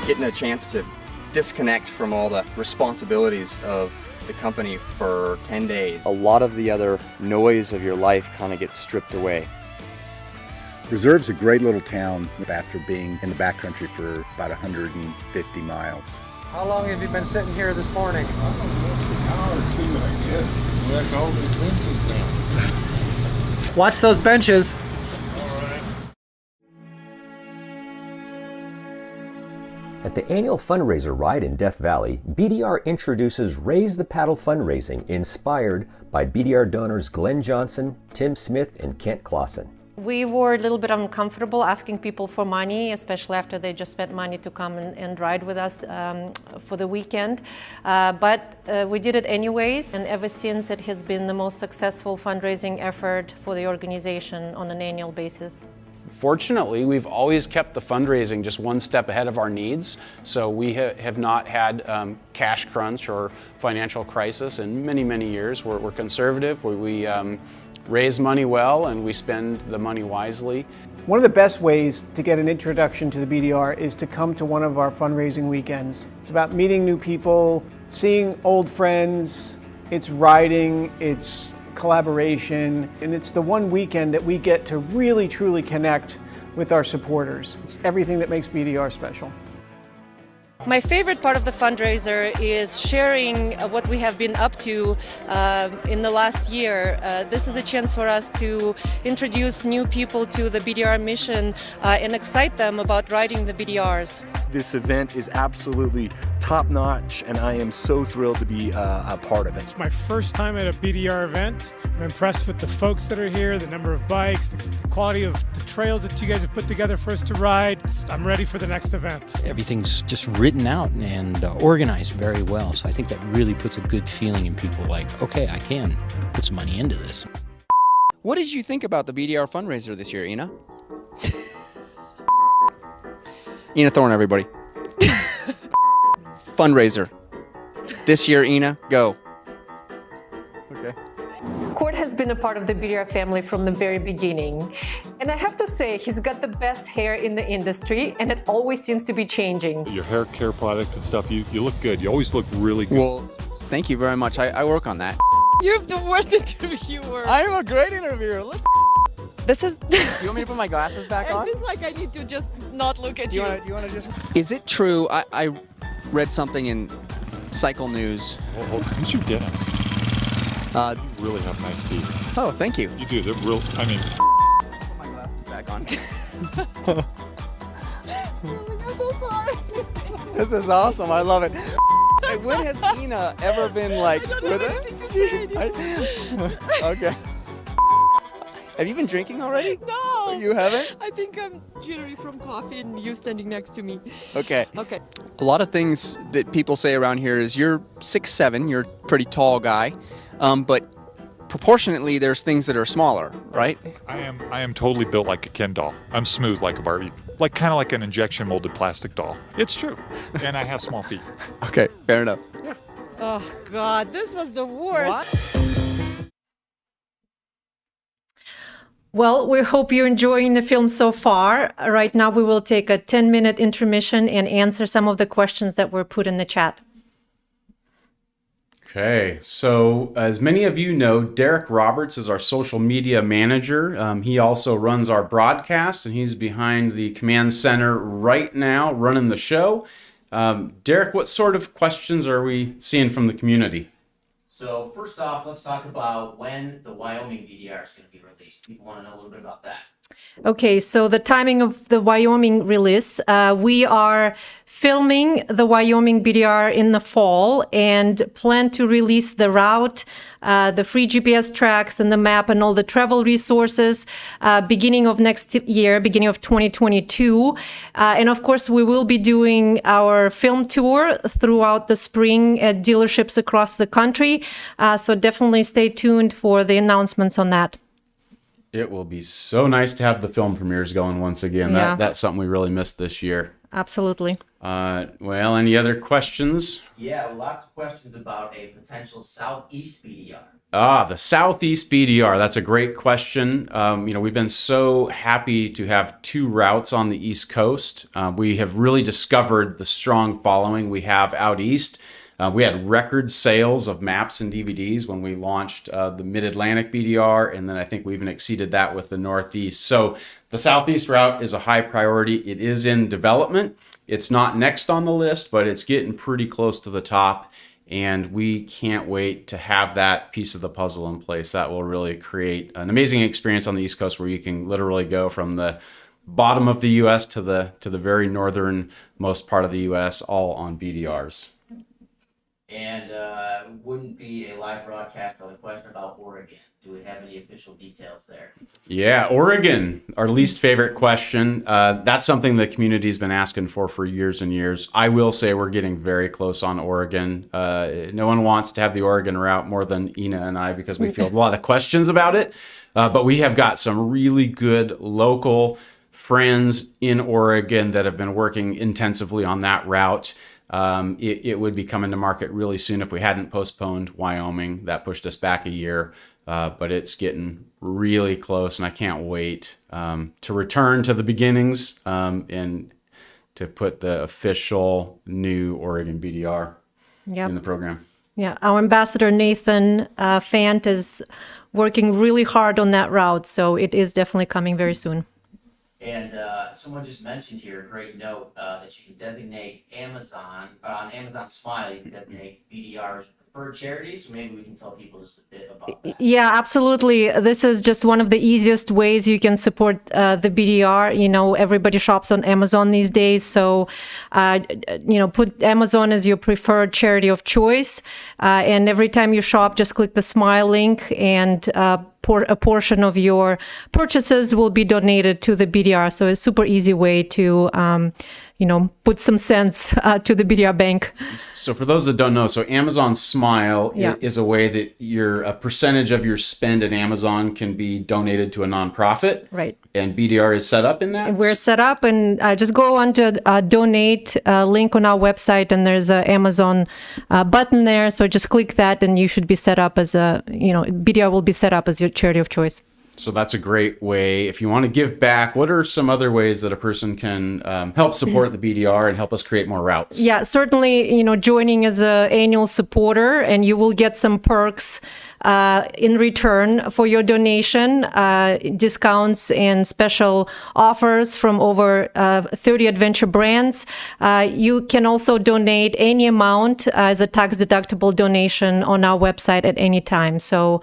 Speaker 24: Getting a chance to disconnect from all the responsibilities of the company for 10 days. A lot of the other noise of your life kind of gets stripped away.
Speaker 7: Reserve's a great little town after being in the backcountry for about 150 miles.
Speaker 19: How long have you been sitting here this morning?
Speaker 28: An hour or two, I guess. Left all the benches down.
Speaker 19: Watch those benches.
Speaker 3: At the annual fundraiser ride in Death Valley, BDR introduces Raise the Paddle fundraising, inspired by BDR donors Glenn Johnson, Tim Smith, and Kent Clausen.
Speaker 25: We were a little bit uncomfortable asking people for money, especially after they just spent money to come and ride with us for the weekend. But we did it anyways, and ever since it has been the most successful fundraising effort for the organization on an annual basis.
Speaker 2: Fortunately, we've always kept the fundraising just one step ahead of our needs, so we have not had cash crunch or financial crisis in many, many years. We're conservative, we raise money well, and we spend the money wisely.
Speaker 26: One of the best ways to get an introduction to the BDR is to come to one of our fundraising weekends. It's about meeting new people, seeing old friends, it's riding, it's collaboration, and it's the one weekend that we get to really truly connect with our supporters. It's everything that makes BDR special.
Speaker 25: My favorite part of the fundraiser is sharing what we have been up to in the last year. This is a chance for us to introduce new people to the BDR mission and excite them about riding the BDRs.
Speaker 18: This event is absolutely top-notch, and I am so thrilled to be a part of it.
Speaker 8: It's my first time at a BDR event. I'm impressed with the folks that are here, the number of bikes, the quality of the trails that you guys have put together for us to ride. I'm ready for the next event.
Speaker 10: Everything's just written out and organized very well, so I think that really puts a good feeling in people like, okay, I can put some money into this.
Speaker 24: What did you think about the BDR fundraiser this year, Ina? Ina Thorne, everybody. Fundraiser. This year, Ina, go. Okay.
Speaker 25: Cord has been a part of the BDR family from the very beginning. And I have to say, he's got the best hair in the industry, and it always seems to be changing.
Speaker 12: Your hair care product and stuff, you look good. You always look really good.
Speaker 24: Well, thank you very much. I work on that.
Speaker 25: You're the worst interviewer.
Speaker 24: I'm a great interviewer.
Speaker 25: This is...
Speaker 24: You want me to put my glasses back on?
Speaker 25: I feel like I need to just not look at you.
Speaker 24: Do you want to just... Is it true? I read something in Cycle News.
Speaker 12: Well, who's your dentist? You really have nice teeth.
Speaker 24: Oh, thank you.
Speaker 12: You do. They're real. I mean.
Speaker 24: Put my glasses back on. I'm so sorry. This is awesome. I love it. Hey, when has Ina ever been like with it? Okay. Have you been drinking already?
Speaker 25: No.
Speaker 24: You haven't?
Speaker 25: I think I'm jittery from coffee and you standing next to me.
Speaker 24: Okay.
Speaker 25: Okay.
Speaker 24: A lot of things that people say around here is you're 6'7", you're a pretty tall guy, but proportionately there's things that are smaller, right?
Speaker 12: I am totally built like a Ken doll. I'm smooth like a Barbie, kind of like an injection molded plastic doll. It's true, and I have small feet.
Speaker 24: Okay, fair enough.
Speaker 12: Yeah.
Speaker 25: Oh God, this was the worst.
Speaker 24: What?
Speaker 25: Well, we hope you're enjoying the film so far. Right now, we will take a 10-minute intermission and answer some of the questions that were put in the chat.
Speaker 2: Okay, so as many of you know, Derek Roberts is our social media manager. He also runs our broadcast, and he's behind the command center right now running the show. Derek, what sort of questions are we seeing from the community?
Speaker 13: So first off, let's talk about when the Wyoming BDR is going to be released. People want to know a little bit about that.
Speaker 25: Okay, so the timing of the Wyoming release, we are filming the Wyoming BDR in the fall and plan to release the route, the free GPS tracks and the map and all the travel resources beginning of next year, beginning of 2022. And of course, we will be doing our film tour throughout the spring at dealerships across the country. So definitely stay tuned for the announcements on that.
Speaker 2: It will be so nice to have the film premieres going once again.
Speaker 25: Yeah.
Speaker 2: That's something we really missed this year.
Speaker 25: Absolutely.
Speaker 2: Well, any other questions?
Speaker 13: Yeah, lots of questions about a potential Southeast BDR.
Speaker 2: The Southeast BDR. That's a great question. We've been so happy to have two routes on the East Coast. We have really discovered the strong following we have out east. We had record sales of maps and DVDs when we launched the Mid-Atlantic BDR, and then I think we even exceeded that with the Northeast. So the Southeast route is a high priority. It is in development. It's not next on the list, but it's getting pretty close to the top, and we can't wait to have that piece of the puzzle in place. That will really create an amazing experience on the East Coast where you can literally go from the bottom of the U.S. to the very northernmost part of the U.S., all on BDRs.
Speaker 13: And wouldn't be a live broadcast, but a question about Oregon. Do we have any official details there?
Speaker 2: Yeah, Oregon, our least favorite question. That's something the community's been asking for years and years. I will say we're getting very close on Oregon. No one wants to have the Oregon route more than Ina and I because we field a lot of questions about it. But we have got some really good local friends in Oregon that have been working intensively on that route. It would be coming to market really soon if we hadn't postponed Wyoming. That pushed us back a year, but it's getting really close, and I can't wait to return to the beginnings and to put the official new Oregon BDR in the program.
Speaker 25: Yeah, our ambassador Nathan Fant is working really hard on that route, so it is definitely coming very soon.
Speaker 13: And someone just mentioned here, a great note, that you can designate Amazon, on Amazon Smile, you can designate BDRs preferred charities. So maybe we can tell people just a bit about that.
Speaker 25: Yeah, absolutely. This is just one of the easiest ways you can support the BDR. You know, everybody shops on Amazon these days. So, put Amazon as your preferred charity of choice. And every time you shop, just click the Smile link, and a portion of your purchases will be donated to the BDR. So it's a super easy way to, put some cents to the BDR bank.
Speaker 2: So for those that don't know, so Amazon Smile is a way that a percentage of your spend at Amazon can be donated to a nonprofit.
Speaker 25: Right.
Speaker 2: And BDR is set up in that?
Speaker 25: We're set up, and just go on to donate link on our website, and there's an Amazon button there. So just click that, and you should be set up as BDR will be set up as your charity of choice.
Speaker 2: So that's a great way. If you want to give back, what are some other ways that a person can help support the BDR and help us create more routes?
Speaker 25: Yeah, certainly, joining as an annual supporter, and you will get some perks in return for your donation, discounts and special offers from over 30 adventure brands. You can also donate any amount as a tax-deductible donation on our website at any time. So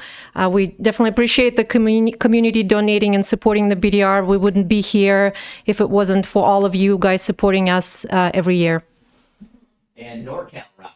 Speaker 25: we definitely appreciate the community donating and supporting the BDR. We wouldn't be here if it wasn't for all of you guys supporting us every year.
Speaker 13: And NorCal route.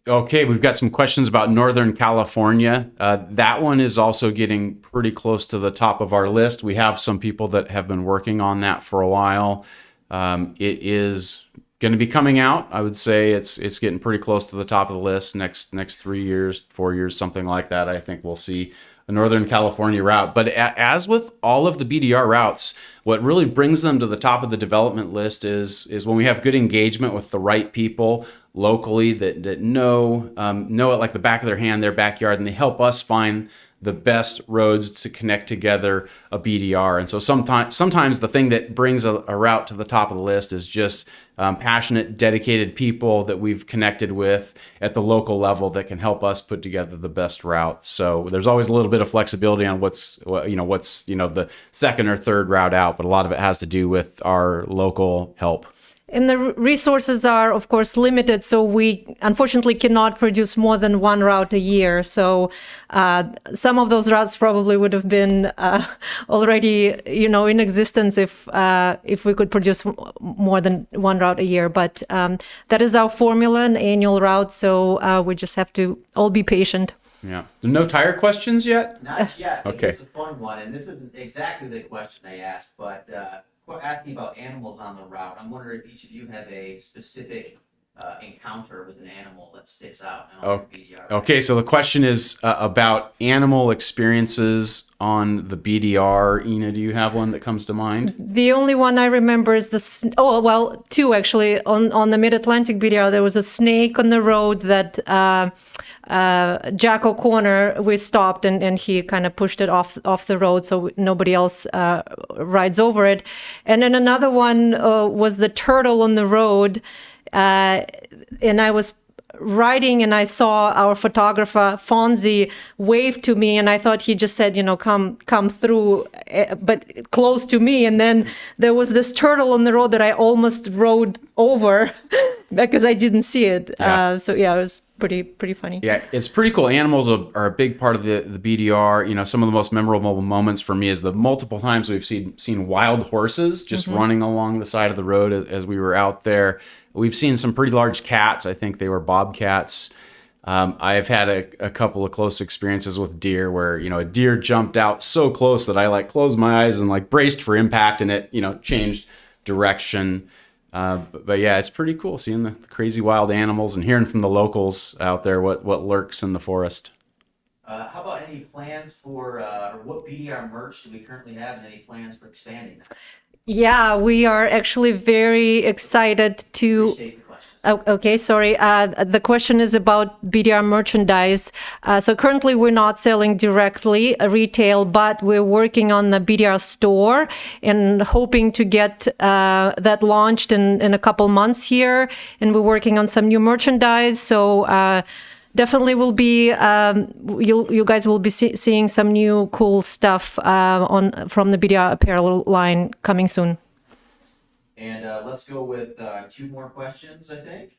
Speaker 2: Okay, we've got some questions about Northern California. That one is also getting pretty close to the top of our list. We have some people that have been working on that for a while. It is going to be coming out. I would say it's getting pretty close to the top of the list. Next 3 years, 4 years, something like that. I think we'll see a Northern California route. But as with all of the BDR routes, what really brings them to the top of the development list is when we have good engagement with the right people locally that know it like the back of their hand, their backyard, and they help us find the best roads to connect together a BDR. And so sometimes the thing that brings a route to the top of the list is just passionate, dedicated people that we've connected with at the local level that can help us put together the best route. So there's always a little bit of flexibility on what's the second or third route out, but a lot of it has to do with our local help.
Speaker 25: And the resources are, of course, limited, so we unfortunately cannot produce more than one route a year. So some of those routes probably would have been already, in existence if we could produce more than one route a year. But that is our formula, an annual route. So we just have to all be patient.
Speaker 2: Yeah. No tire questions yet?
Speaker 13: Not yet.
Speaker 2: Okay.
Speaker 13: It's a fun one, and this isn't exactly the question I asked, but asking about animals on the route. I'm wondering if each of you have a specific encounter with an animal that sticks out.
Speaker 2: Okay, so the question is about animal experiences on the BDR. Ina, do you have one that comes to mind?
Speaker 25: The only one I remember is two actually. On the Mid-Atlantic BDR, there was a snake on the road that Jack O'Connor, we stopped and he kind of pushed it off the road so nobody else rides over it. And then another one was the turtle on the road. And I was riding and I saw our photographer Fonzie wave to me, and I thought he just said, come through, but close to me. And then there was this turtle on the road that I almost rode over because I didn't see it.
Speaker 2: Yeah.
Speaker 25: So it was pretty funny.
Speaker 2: Yeah, it's pretty cool. Animals are a big part of the BDR. Some of the most memorable moments for me is the multiple times we've seen wild horses just running along the side of the road as we were out there. We've seen some pretty large cats. I think they were bobcats. I've had a couple of close experiences with deer where, a deer jumped out so close that I closed my eyes and braced for impact, and it, changed direction. But yeah, it's pretty cool seeing the crazy wild animals and hearing from the locals out there what lurks in the forest.
Speaker 13: How about any plans for, or what BDR merch do we currently have, and any plans for expanding that?
Speaker 25: Yeah, we are actually very excited to... Oh, okay, sorry. The question is about BDR merchandise. So currently we're not selling directly retail, but we're working on the BDR store and hoping to get that launched in a couple months here. And we're working on some new merchandise. So definitely will be you guys will be seeing some new cool stuff from the BDR apparel line coming soon.
Speaker 13: And let's go with 2 more questions, I think.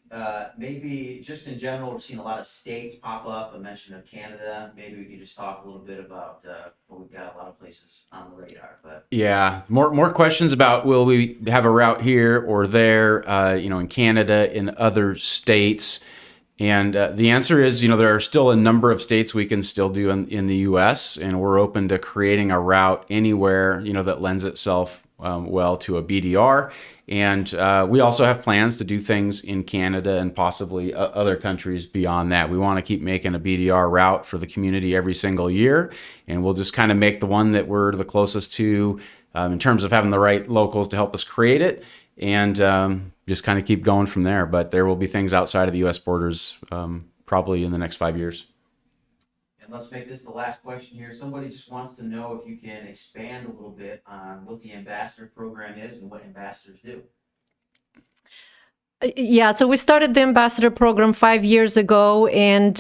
Speaker 13: Maybe just in general, we're seeing a lot of states pop up, a mention of Canada. Maybe we could just talk a little bit about, well, we've got a lot of places on the radar. But
Speaker 2: Yeah, more questions about will we have a route here or there, in Canada, in other states. And the answer is, there are still a number of states we can still do in the U.S., and we're open to creating a route anywhere, that lends itself well to a BDR. And we also have plans to do things in Canada and possibly other countries beyond that. We want to keep making a BDR route for the community every single year, and we'll just kind of make the one that we're the closest to in terms of having the right locals to help us create it, and just kind of keep going from there. But there will be things outside of the U.S. borders probably in the next 5 years.
Speaker 13: And let's make this the last question here. Somebody just wants to know if you can expand a little bit on what the ambassador program is and what ambassadors do.
Speaker 25: Yeah, so we started the ambassador program 5 years ago, and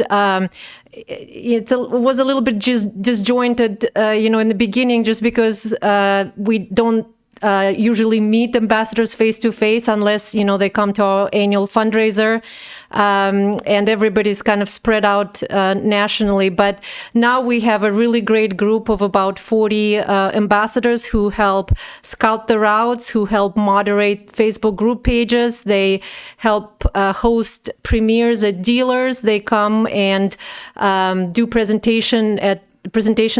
Speaker 25: it was a little bit disjointed, in the beginning, just because we don't usually meet ambassadors face to face unless they come to our annual fundraiser, and everybody's kind of spread out nationally. But now we have a really great group of about 40 ambassadors who help scout the routes, who help moderate Facebook group pages. They help host premieres at dealers. They come and do presentations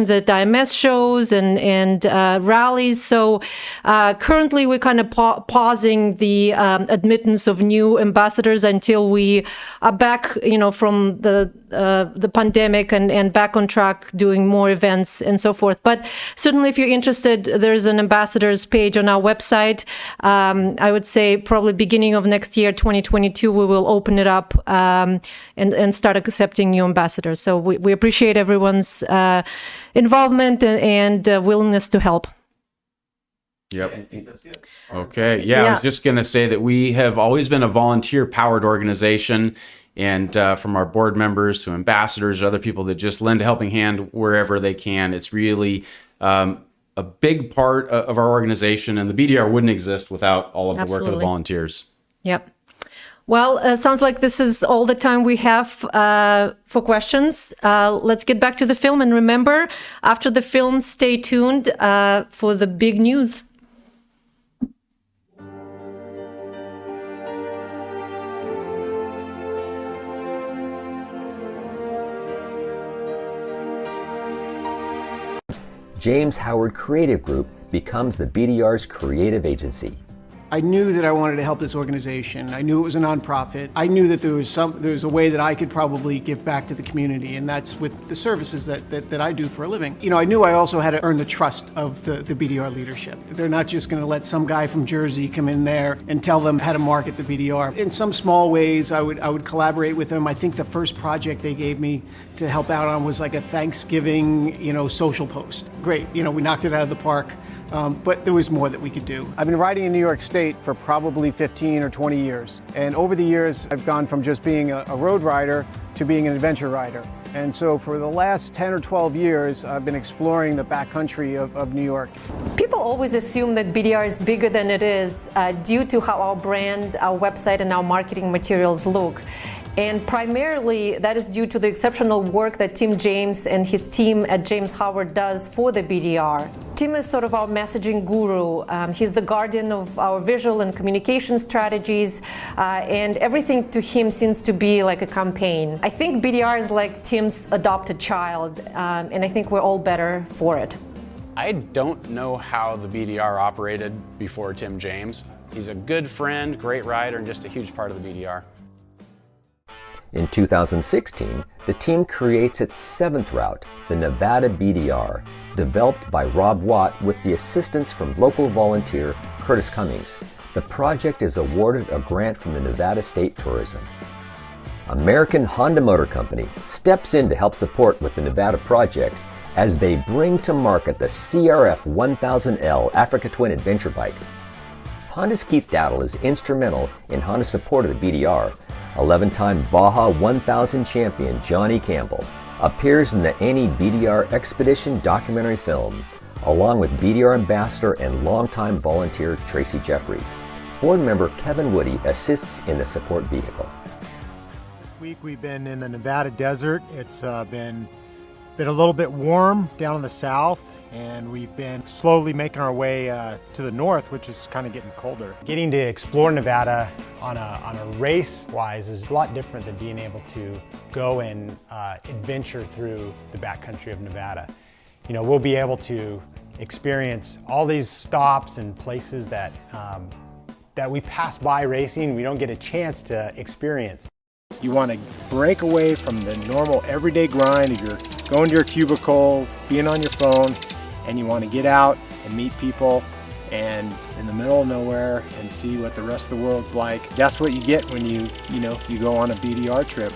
Speaker 25: at IMS shows and rallies. So currently we're kind of pausing the admittance of new ambassadors until we are back, from the pandemic and back on track doing more events and so forth. But certainly if you're interested, there's an ambassadors page on our website. I would say probably beginning of next year, 2022, we will open it up and start accepting new ambassadors. So we appreciate everyone's involvement and willingness to help.
Speaker 2: Yep. Okay. Yeah, I was just going to say that we have always been a volunteer-powered organization, and from our board members to ambassadors, other people that just lend a helping hand wherever they can. It's really a big part of our organization, and the BDR wouldn't exist without all of the work of the volunteers.
Speaker 25: Yep. Well, sounds like this is all the time we have for questions. Let's get back to the film. And remember, after the film, stay tuned for the big news.
Speaker 3: James Howard Creative Group becomes the BDR's creative agency.
Speaker 26: I knew that I wanted to help this organization. I knew it was a nonprofit. I knew that there was a way that I could probably give back to the community, and that's with the services that I do for a living. I knew I also had to earn the trust of the BDR leadership. They're not just going to let some guy from Jersey come in there and tell them how to market the BDR. In some small ways, I would collaborate with them. I think the first project they gave me to help out on was like a Thanksgiving, social post. Great, we knocked it out of the park. But there was more that we could do. I've been riding in New York State for probably 15 or 20 years. And over the years, I've gone from just being a road rider to being an adventure rider. And so for the last 10 or 12 years, I've been exploring the backcountry of New York.
Speaker 25: People always assume that BDR is bigger than it is due to how our brand, our website, and our marketing materials look. And primarily, that is due to the exceptional work that Tim James and his team at James Howard does for the BDR. Tim is sort of our messaging guru. He's the guardian of our visual and communication strategies, and everything to him seems to be like a campaign. I think BDR is like Tim's adopted child, and I think we're all better for it.
Speaker 1: I don't know how the BDR operated before Tim James. He's a good friend, great rider, and just a huge part of the BDR.
Speaker 3: In 2016, the team creates its 7th route, the Nevada BDR, developed by Rob Watt with the assistance from local volunteer Curtis Cummings. The project is awarded a grant from the Nevada State Tourism. American Honda Motor Company steps in to help support with the Nevada project as they bring to market the CRF 1000L Africa Twin Adventure Bike. Honda's Keith Dowdle is instrumental in Honda's support of the BDR, 11-time Baja 1000 champion Johnny Campbell appears in the Any BDR Expedition documentary film, along with BDR ambassador and longtime volunteer Tracy Jeffries. Board member Kevin Woody assists in the support vehicle.
Speaker 14: This week we've been in the Nevada desert. It's been a little bit warm down in the south, and we've been slowly making our way to the north, which is kind of getting colder.
Speaker 15: Getting to explore Nevada on a race-wise is a lot different than being able to go and adventure through the backcountry of Nevada. You know, we'll be able to experience all these stops and places that we pass by racing, we don't get a chance to experience.
Speaker 14: You want to break away from the normal everyday grind of your going to your cubicle, being on your phone, and you want to get out and meet people and in the middle of nowhere and see what the rest of the world's like. That's what you get when you go on a BDR trip.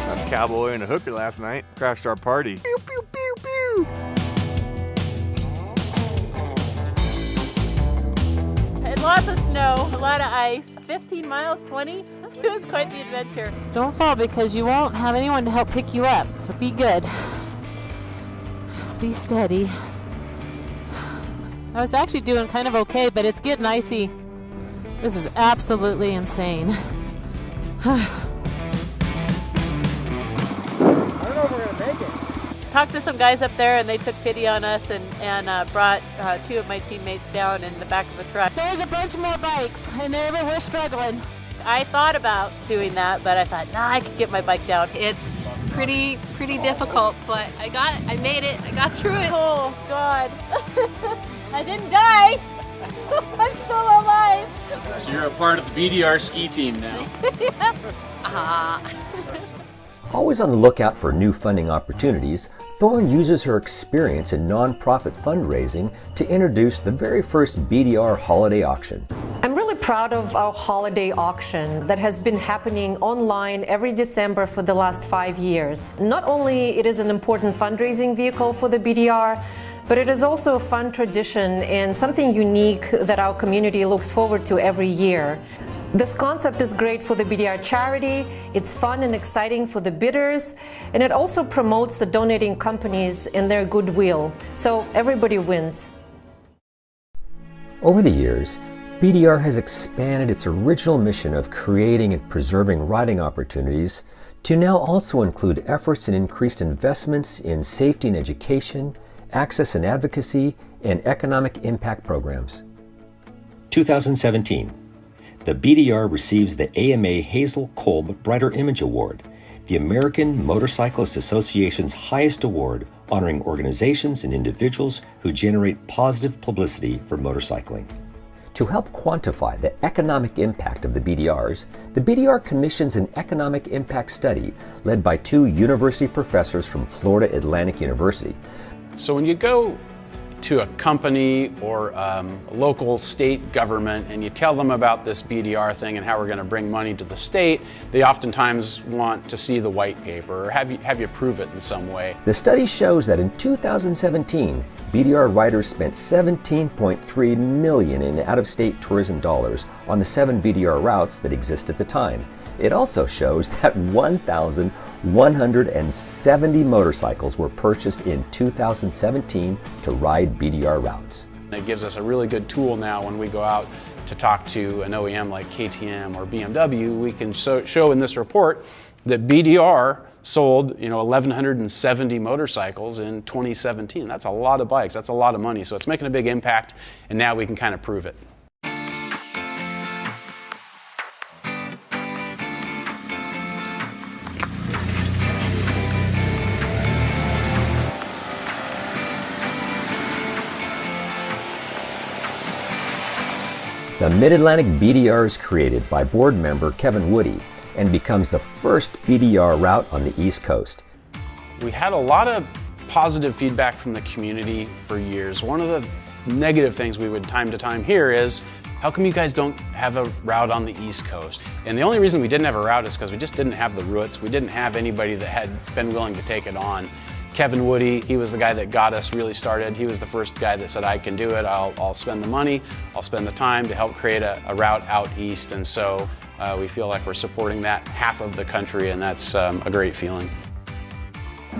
Speaker 9: Got a cowboy and a hooker last night. Crashed our party. Pew, pew, pew, pew.
Speaker 16: Had lots of snow, a lot of ice, 15 miles, 20. It was quite the adventure. Don't fall because you won't have anyone to help pick you up, so be good. Just be steady. I was actually doing kind of okay, but it's getting icy. This is absolutely insane.
Speaker 14: I don't know if we're gonna make it.
Speaker 16: Talked to some guys up there and they took pity on us and brought two of my teammates down in the back of the truck. There's a bunch more bikes and we're struggling. I thought about doing that, but I thought, nah, I could get my bike down.
Speaker 17: It's pretty difficult, but I made it, I got through it.
Speaker 16: Oh God, I didn't die. I'm still alive.
Speaker 2: So you're a part of the BDR ski team now.
Speaker 3: Always on the lookout for new funding opportunities, Thorne uses her experience in nonprofit fundraising to introduce the very first BDR holiday auction.
Speaker 25: I'm really proud of our holiday auction that has been happening online every December for the last 5 years. Not only it is an important fundraising vehicle for the BDR, but it is also a fun tradition and something unique that our community looks forward to every year. This concept is great for the BDR charity, it's fun and exciting for the bidders, and it also promotes the donating companies and their goodwill, so everybody wins.
Speaker 3: Over the years, BDR has expanded its original mission of creating and preserving riding opportunities to now also include efforts in increased investments in safety and education, access and advocacy, and economic impact programs. 2017. The BDR receives the AMA Hazel Kolb Brighter Image Award, the American Motorcyclist Association's highest award honoring organizations and individuals who generate positive publicity for motorcycling. To help quantify the economic impact of the BDRs, the BDR commissions an economic impact study led by two university professors from Florida Atlantic University.
Speaker 1: So when you go to a company or a local state government and you tell them about this BDR thing and how we're going to bring money to the state, they oftentimes want to see the white paper or have you prove it in some way.
Speaker 3: The study shows that in 2017, BDR riders spent $17.3 million in out-of-state tourism dollars on the 7 BDR routes that exist at the time. It also shows that 1,170 motorcycles were purchased in 2017 to ride BDR routes.
Speaker 1: It gives us a really good tool now when we go out to talk to an OEM like KTM or BMW. We can show in this report that BDR sold 1,170 motorcycles in 2017. That's a lot of bikes, that's a lot of money, so it's making a big impact, and now we can kind of prove it.
Speaker 3: The Mid-Atlantic BDR is created by board member Kevin Woody and becomes the first BDR route on the East Coast.
Speaker 1: We had a lot of positive feedback from the community for years. One of the negative things we would time to time hear is, how come you guys don't have a route on the East Coast? And the only reason we didn't have a route is because we just didn't have the roots. We didn't have anybody that had been willing to take it on. Kevin Woody, he was the guy that got us really started. He was the first guy that said, I can do it, I'll spend the money, I'll spend the time to help create a route out east. And so we feel like we're supporting that half of the country, and that's a great feeling.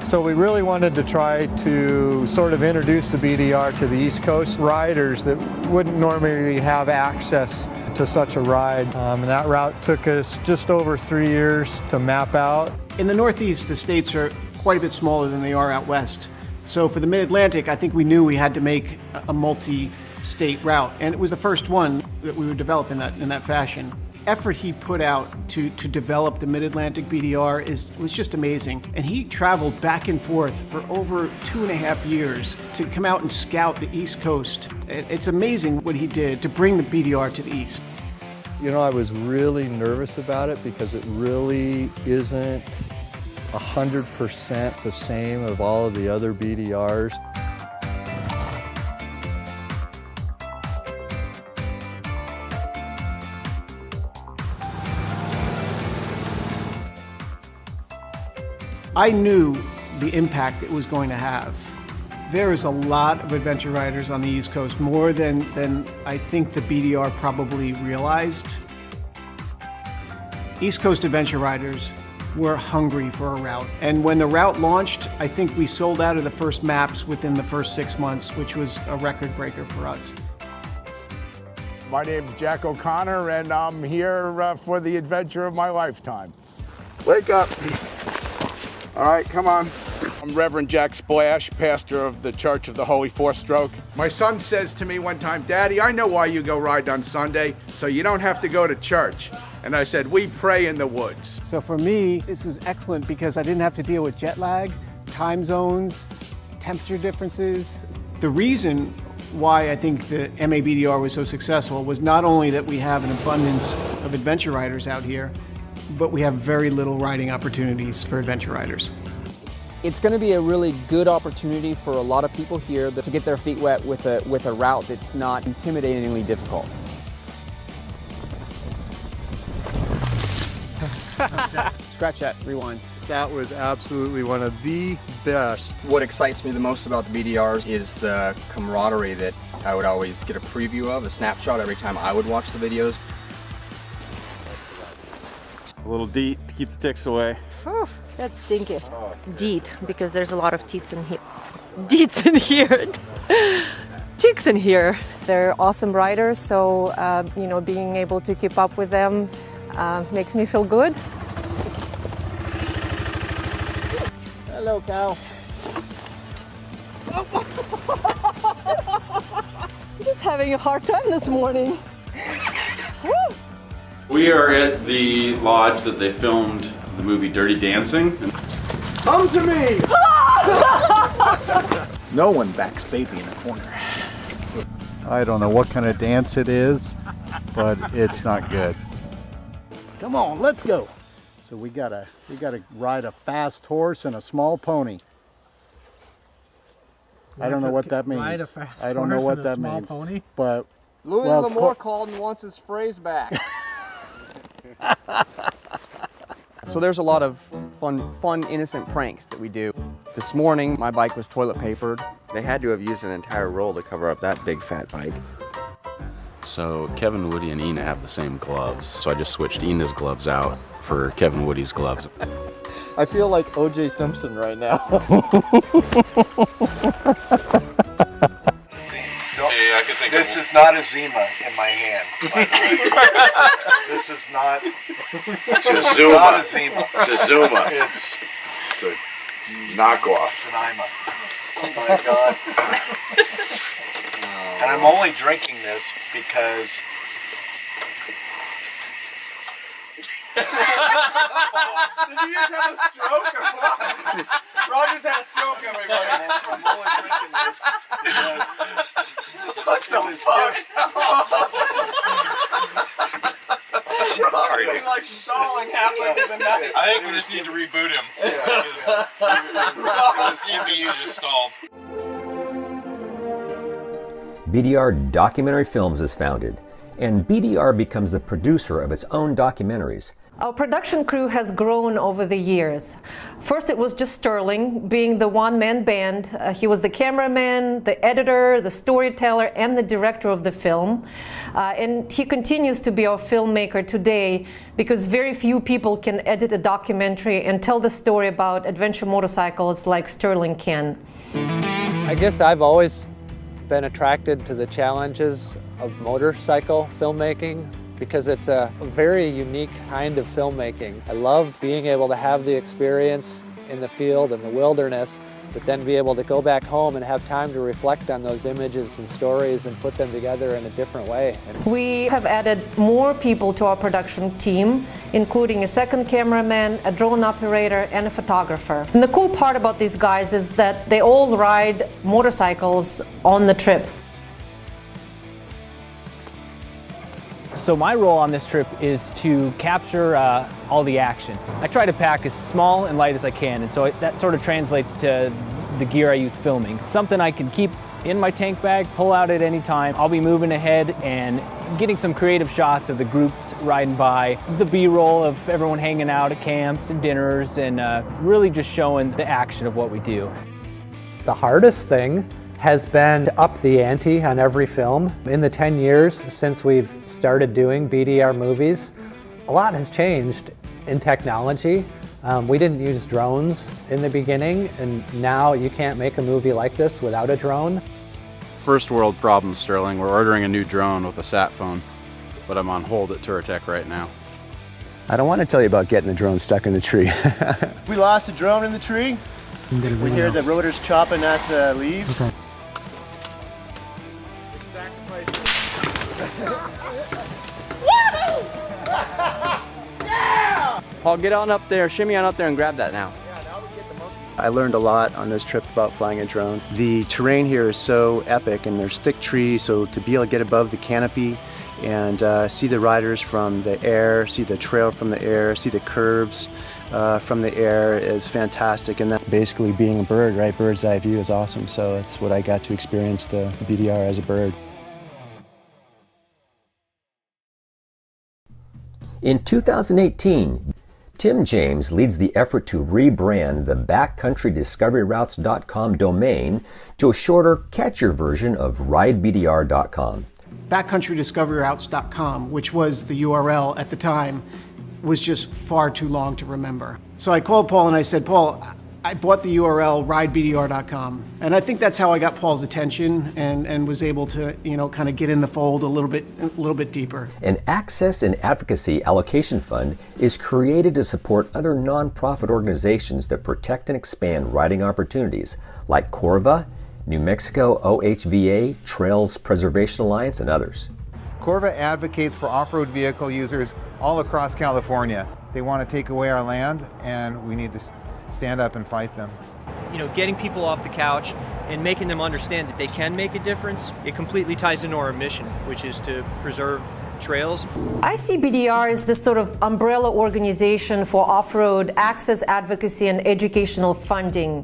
Speaker 4: So we really wanted to try to sort of introduce the BDR to the East Coast riders that wouldn't normally have access to such a ride. And that route took us just over 3 years to map out.
Speaker 26: In the Northeast, the states are quite a bit smaller than they are out west. So for the Mid-Atlantic, I think we knew we had to make a multi-state route, and it was the first one that we would develop in that fashion. Effort he put out to develop the Mid-Atlantic BDR was just amazing. And he traveled back and forth for over 2.5 years to come out and scout the East Coast. It's amazing what he did to bring the BDR to the East.
Speaker 4: You know, I was really nervous about it because it really isn't 100% the same of all of the other BDRs.
Speaker 26: I knew the impact it was going to have. There is a lot of adventure riders on the East Coast, more than I think the BDR probably realized. East Coast adventure riders were hungry for a route. And when the route launched, I think we sold out of the first maps within the first 6 months, which was a record breaker for us.
Speaker 5: My name is Jack O'Connor, and I'm here for the adventure of my lifetime. Wake up. All right, come on. I'm Reverend Jack Splash, pastor of the Church of the Holy Four-Stroke. My son says to me one time, Daddy, I know why you go ride on Sunday, so you don't have to go to church. And I said, we pray in the woods.
Speaker 26: So for me, this was excellent because I didn't have to deal with jet lag, time zones, temperature differences. The reason why I think the MABDR was so successful was not only that we have an abundance of adventure riders out here, but we have very little riding opportunities for adventure riders.
Speaker 24: It's going to be a really good opportunity for a lot of people here to get their feet wet with a route that's not intimidatingly difficult.
Speaker 26: Scratch that, rewind.
Speaker 4: That was absolutely one of the best.
Speaker 24: What excites me the most about the BDRs is the camaraderie that I would always get a preview of, a snapshot every time I would watch the videos.
Speaker 18: A little DEET to keep the ticks away.
Speaker 25: Whew, that's stinky. DEET, because there's a lot of teats in here. DEETs in here. Ticks in here. They're awesome riders, so you know, being able to keep up with them makes me feel good.
Speaker 26: Hello, cow.
Speaker 25: I'm just having a hard time this morning. Woo!
Speaker 2: We are at the lodge that they filmed the movie Dirty Dancing.
Speaker 5: Come to me! No one backs baby in a corner.
Speaker 4: I don't know what kind of dance it is, but it's not good.
Speaker 5: Come on, let's go.
Speaker 4: So we gotta ride a fast horse and a small pony. I don't know what that means.
Speaker 19: Ride a fast
Speaker 4: I don't know
Speaker 19: horse
Speaker 4: what
Speaker 19: and a
Speaker 4: that
Speaker 19: small
Speaker 4: means.
Speaker 19: pony?
Speaker 4: But
Speaker 24: Louis
Speaker 4: well,
Speaker 24: L'Amour called and wants his phrase back. So there's a lot of fun, innocent pranks that we do. This morning, my bike was toilet papered. They had to have used an entire roll to cover up that big fat bike.
Speaker 2: So Kevin, Woody, and Ina have the same gloves. So I just switched Ina's gloves out for Kevin Woody's gloves.
Speaker 24: I feel like O.J. Simpson right now.
Speaker 5: This is not a Zima in my hand, by the way. This is not. It's not a Zima.
Speaker 11: It's a Zuma.
Speaker 5: It's
Speaker 11: a knockoff.
Speaker 5: It's an Ima. Oh my God. And I'm only drinking this because. Did you just have a stroke or what? Roger's had a stroke, everybody. I'm only drinking this because. What the fuck?
Speaker 11: Sorry.
Speaker 24: Something like stalling happened in the night.
Speaker 11: I think we just need to reboot him. The CPU just stalled.
Speaker 3: BDR Documentary Films is founded, and BDR becomes the producer of its own documentaries.
Speaker 25: Our production crew has grown over the years. First, it was just Sterling, being the one-man band. He was the cameraman, the editor, the storyteller, and the director of the film. And he continues to be our filmmaker today because very few people can edit a documentary and tell the story about adventure motorcycles like Sterling can.
Speaker 19: I guess I've always been attracted to the challenges of motorcycle filmmaking because it's a very unique kind of filmmaking. I love being able to have the experience in the field and the wilderness, but then be able to go back home and have time to reflect on those images and stories and put them together in a different way.
Speaker 25: We have added more people to our production team, including a second cameraman, a drone operator, and a photographer. And the cool part about these guys is that they all ride motorcycles on the trip.
Speaker 6: So my role on this trip is to capture all the action. I try to pack as small and light as I can, and so that sort of translates to the gear I use filming. Something I can keep in my tank bag, pull out at any time. I'll be moving ahead and getting some creative shots of the groups riding by, the B-roll of everyone hanging out at camps and dinners, and really just showing the action of what we do.
Speaker 19: The hardest thing has been to up the ante on every film. In the 10 years since we've started doing BDR movies, a lot has changed in technology. We didn't use drones in the beginning, and now you can't make a movie like this without a drone.
Speaker 2: First world problem, Sterling. We're ordering a new drone with a sat phone, but I'm on hold at Touratech right now.
Speaker 7: I don't want to tell you about getting the drone stuck in the tree.
Speaker 20: We lost a drone in the tree. We hear the rotors chopping at the leaves.
Speaker 7: Okay.
Speaker 24: Paul, get on up there, shimmy on up there and grab that now.
Speaker 20: I learned a lot on this trip about flying a drone. The terrain here is so epic and there's thick trees, so to be able to get above the canopy and see the riders from the air, see the trail from the air, see the curves from the air is fantastic. And that's basically being a bird, right? Bird's eye view is awesome, so it's what I got to experience the BDR as a bird.
Speaker 3: In 2018, Tim James leads the effort to rebrand the BackcountryDiscoveryRoutes.com domain to a shorter, catchier version of RideBDR.com.
Speaker 26: BackcountryDiscoveryRoutes.com, which was the URL at the time, was just far too long to remember. So I called Paul and I said, Paul, I bought the URL RideBDR.com. And I think that's how I got Paul's attention and was able to, kind of get in the fold a little bit deeper.
Speaker 3: An Access and Advocacy Allocation Fund is created to support other nonprofit organizations that protect and expand riding opportunities, like Corva, New Mexico OHVA, Trails Preservation Alliance, and others.
Speaker 21: Corva advocates for off-road vehicle users all across California. They want to take away our land, and we need to stand up and fight them.
Speaker 22: Getting people off the couch and making them understand that they can make a difference, it completely ties into our mission, which is to preserve trails.
Speaker 25: I see BDR as this sort of umbrella organization for off-road access, advocacy, and educational funding.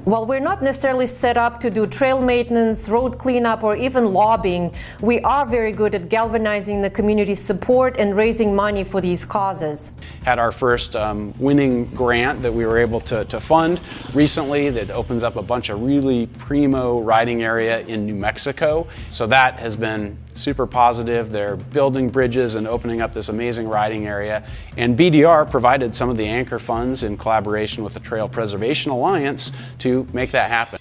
Speaker 25: While we're not necessarily set up to do trail maintenance, road cleanup, or even lobbying, we are very good at galvanizing the community's support and raising money for these causes.
Speaker 1: Had our first winning grant that we were able to fund recently that opens up a bunch of really primo riding area in New Mexico. So that has been super positive. They're building bridges and opening up this amazing riding area. And BDR provided some of the anchor funds in collaboration with the Trail Preservation Alliance to make that happen.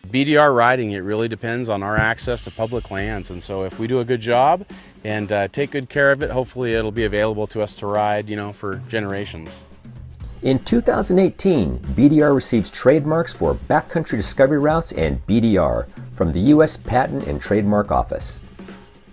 Speaker 1: BDR riding, it really depends on our access to public lands. And so if we do a good job and take good care of it, hopefully it'll be available to us to ride, for generations.
Speaker 3: In 2018, BDR receives trademarks for Backcountry Discovery Routes and BDR from the U.S. Patent and Trademark Office.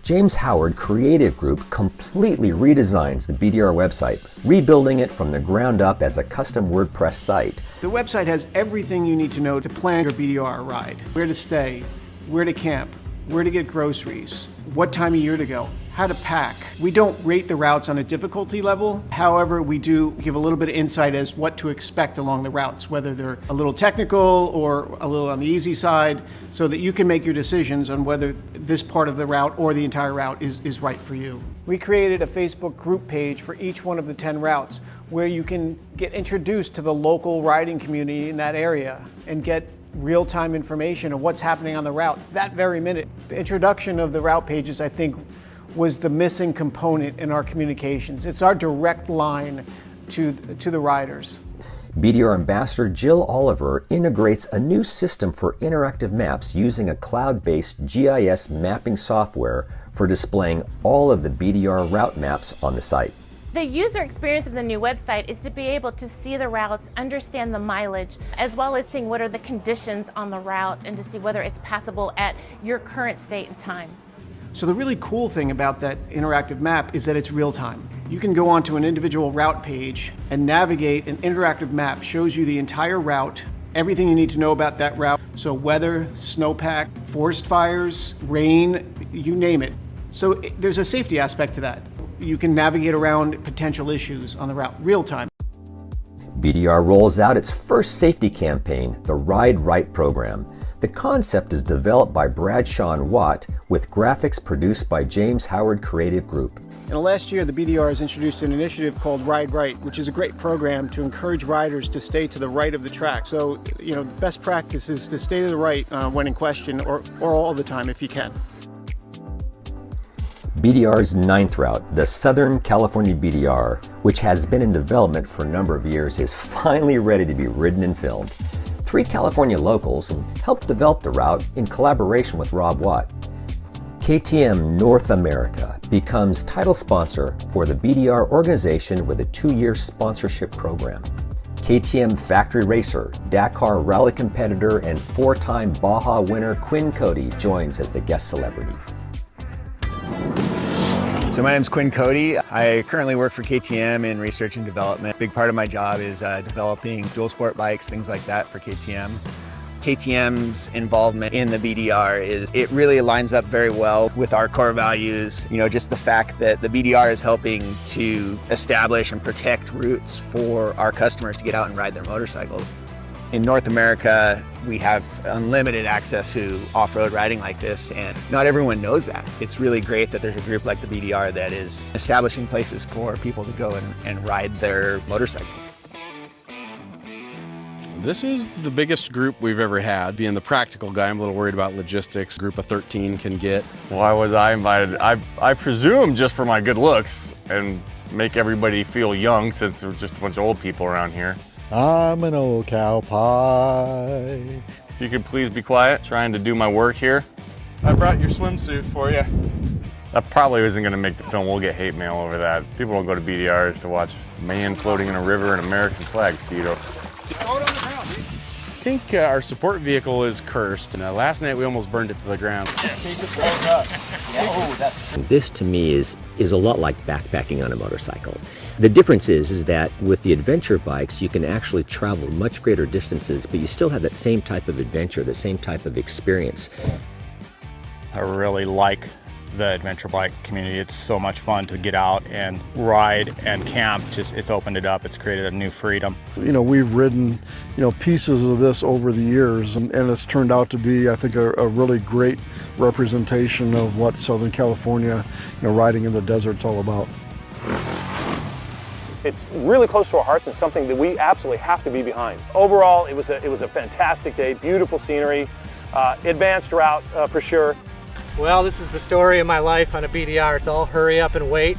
Speaker 3: James Howard Creative Group completely redesigns the BDR website, rebuilding it from the ground up as a custom WordPress site.
Speaker 26: The website has everything you need to know to plan your BDR ride. Where to stay, where to camp, where to get groceries, what time of year to go, how to pack. We don't rate the routes on a difficulty level. However, we do give a little bit of insight as what to expect along the routes, whether they're a little technical or a little on the easy side, so that you can make your decisions on whether this part of the route or the entire route is right for you. We created a Facebook group page for each one of the 10 routes where you can get introduced to the local riding community in that area and get real-time information of what's happening on the route that very minute. The introduction of the route pages, I think, was the missing component in our communications. It's our direct line to the riders.
Speaker 3: BDR Ambassador Jill Oliver integrates a new system for interactive maps using a cloud-based GIS mapping software for displaying all of the BDR route maps on the site.
Speaker 8: The user experience of the new website is to be able to see the routes, understand the mileage, as well as seeing what are the conditions on the route and to see whether it's passable at your current state and time.
Speaker 26: So the really cool thing about that interactive map is that it's real time. You can go onto an individual route page and navigate. An interactive map shows you the entire route, everything you need to know about that route. So weather, snowpack, forest fires, rain, you name it. So there's a safety aspect to that. You can navigate around potential issues on the route real time.
Speaker 3: BDR rolls out its first safety campaign, the Ride Right program. The concept is developed by Bradshaw and Watt with graphics produced by James Howard Creative Group.
Speaker 26: In the last year, the BDR has introduced an initiative called Ride Right, which is a great program to encourage riders to stay to the right of the track. So, best practice is to stay to the right when in question or all the time if you can.
Speaker 3: BDR's 9th route, the Southern California BDR, which has been in development for a number of years, is finally ready to be ridden and filmed. 3 California locals helped develop the route in collaboration with Rob Watt. KTM North America becomes title sponsor for the BDR organization with a 2-year sponsorship program. KTM factory racer, Dakar rally competitor, and 4-time Baja winner Quinn Cody joins as the guest celebrity.
Speaker 10: So my name's Quinn Cody. I currently work for KTM in research and development. A big part of my job is developing dual sport bikes, things like that for KTM. KTM's involvement in the BDR it really lines up very well with our core values. Just the fact that the BDR is helping to establish and protect routes for our customers to get out and ride their motorcycles. In North America, we have unlimited access to off-road riding like this, and not everyone knows that. It's really great that there's a group like the BDR that is establishing places for people to go and ride their motorcycles.
Speaker 2: This is the biggest group we've ever had. Being the practical guy, I'm a little worried about logistics. Group of 13 can get.
Speaker 18: Why was I invited? I presume just for my good looks and make everybody feel young, since there's just a bunch of old people around here.
Speaker 12: I'm an old cow pie.
Speaker 18: If you could please be quiet, trying to do my work here.
Speaker 11: I brought your swimsuit for you.
Speaker 18: That probably isn't going to make the film. We'll get hate mail over that. People don't go to BDRs to watch a man floating in a river in American flag speedo.
Speaker 2: I think our support vehicle is cursed. And last night we almost burned it to the ground.
Speaker 3: This to me is a lot like backpacking on a motorcycle. The difference is that with the adventure bikes, you can actually travel much greater distances, but you still have that same type of adventure, the same type of experience.
Speaker 13: I really like the adventure bike community. It's so much fun to get out and ride and camp. It's opened it up. It's created a new freedom.
Speaker 12: We've ridden, pieces of this over the years, and it's turned out to be, I think, a really great representation of what Southern California, riding in the desert's all about.
Speaker 15: It's really close to our hearts and something that we absolutely have to be behind. Overall, it was a fantastic day, beautiful scenery, advanced route for sure.
Speaker 23: Well, this is the story of my life on a BDR. It's all hurry up and wait.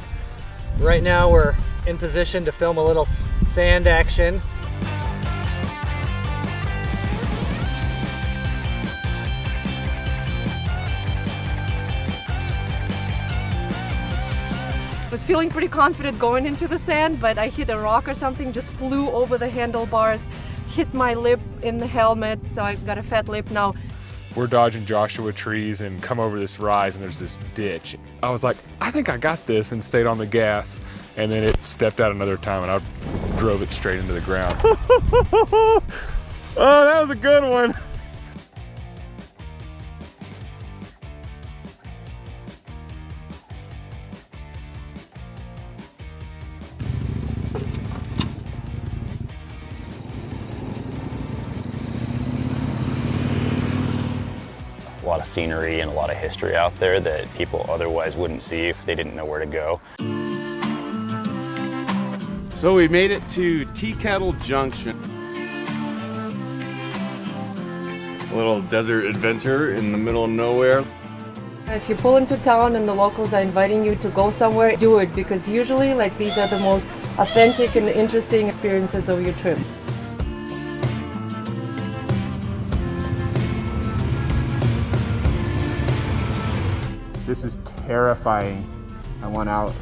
Speaker 23: Right now we're in position to film a little sand action.
Speaker 25: I was feeling pretty confident going into the sand, but I hit a rock or something, just flew over the handlebars, hit my lip in the helmet, so I got a fat lip now.
Speaker 27: We're dodging Joshua trees and come over this rise, and there's this ditch. I was like, I think I got this, and stayed on the gas, and then it stepped out another time and I drove it straight into the ground.
Speaker 12: Oh, that was a good one.
Speaker 4: lot of scenery and a lot of history out there that people otherwise wouldn't see if they didn't know where to go.
Speaker 2: So we made it to Tea Kettle Junction.
Speaker 5: A little desert adventure in the middle of nowhere.
Speaker 25: If you pull into town and the locals are inviting you to go somewhere, do it, because usually like these are the most authentic and interesting experiences of your trip.
Speaker 6: This is terrifying. I want out.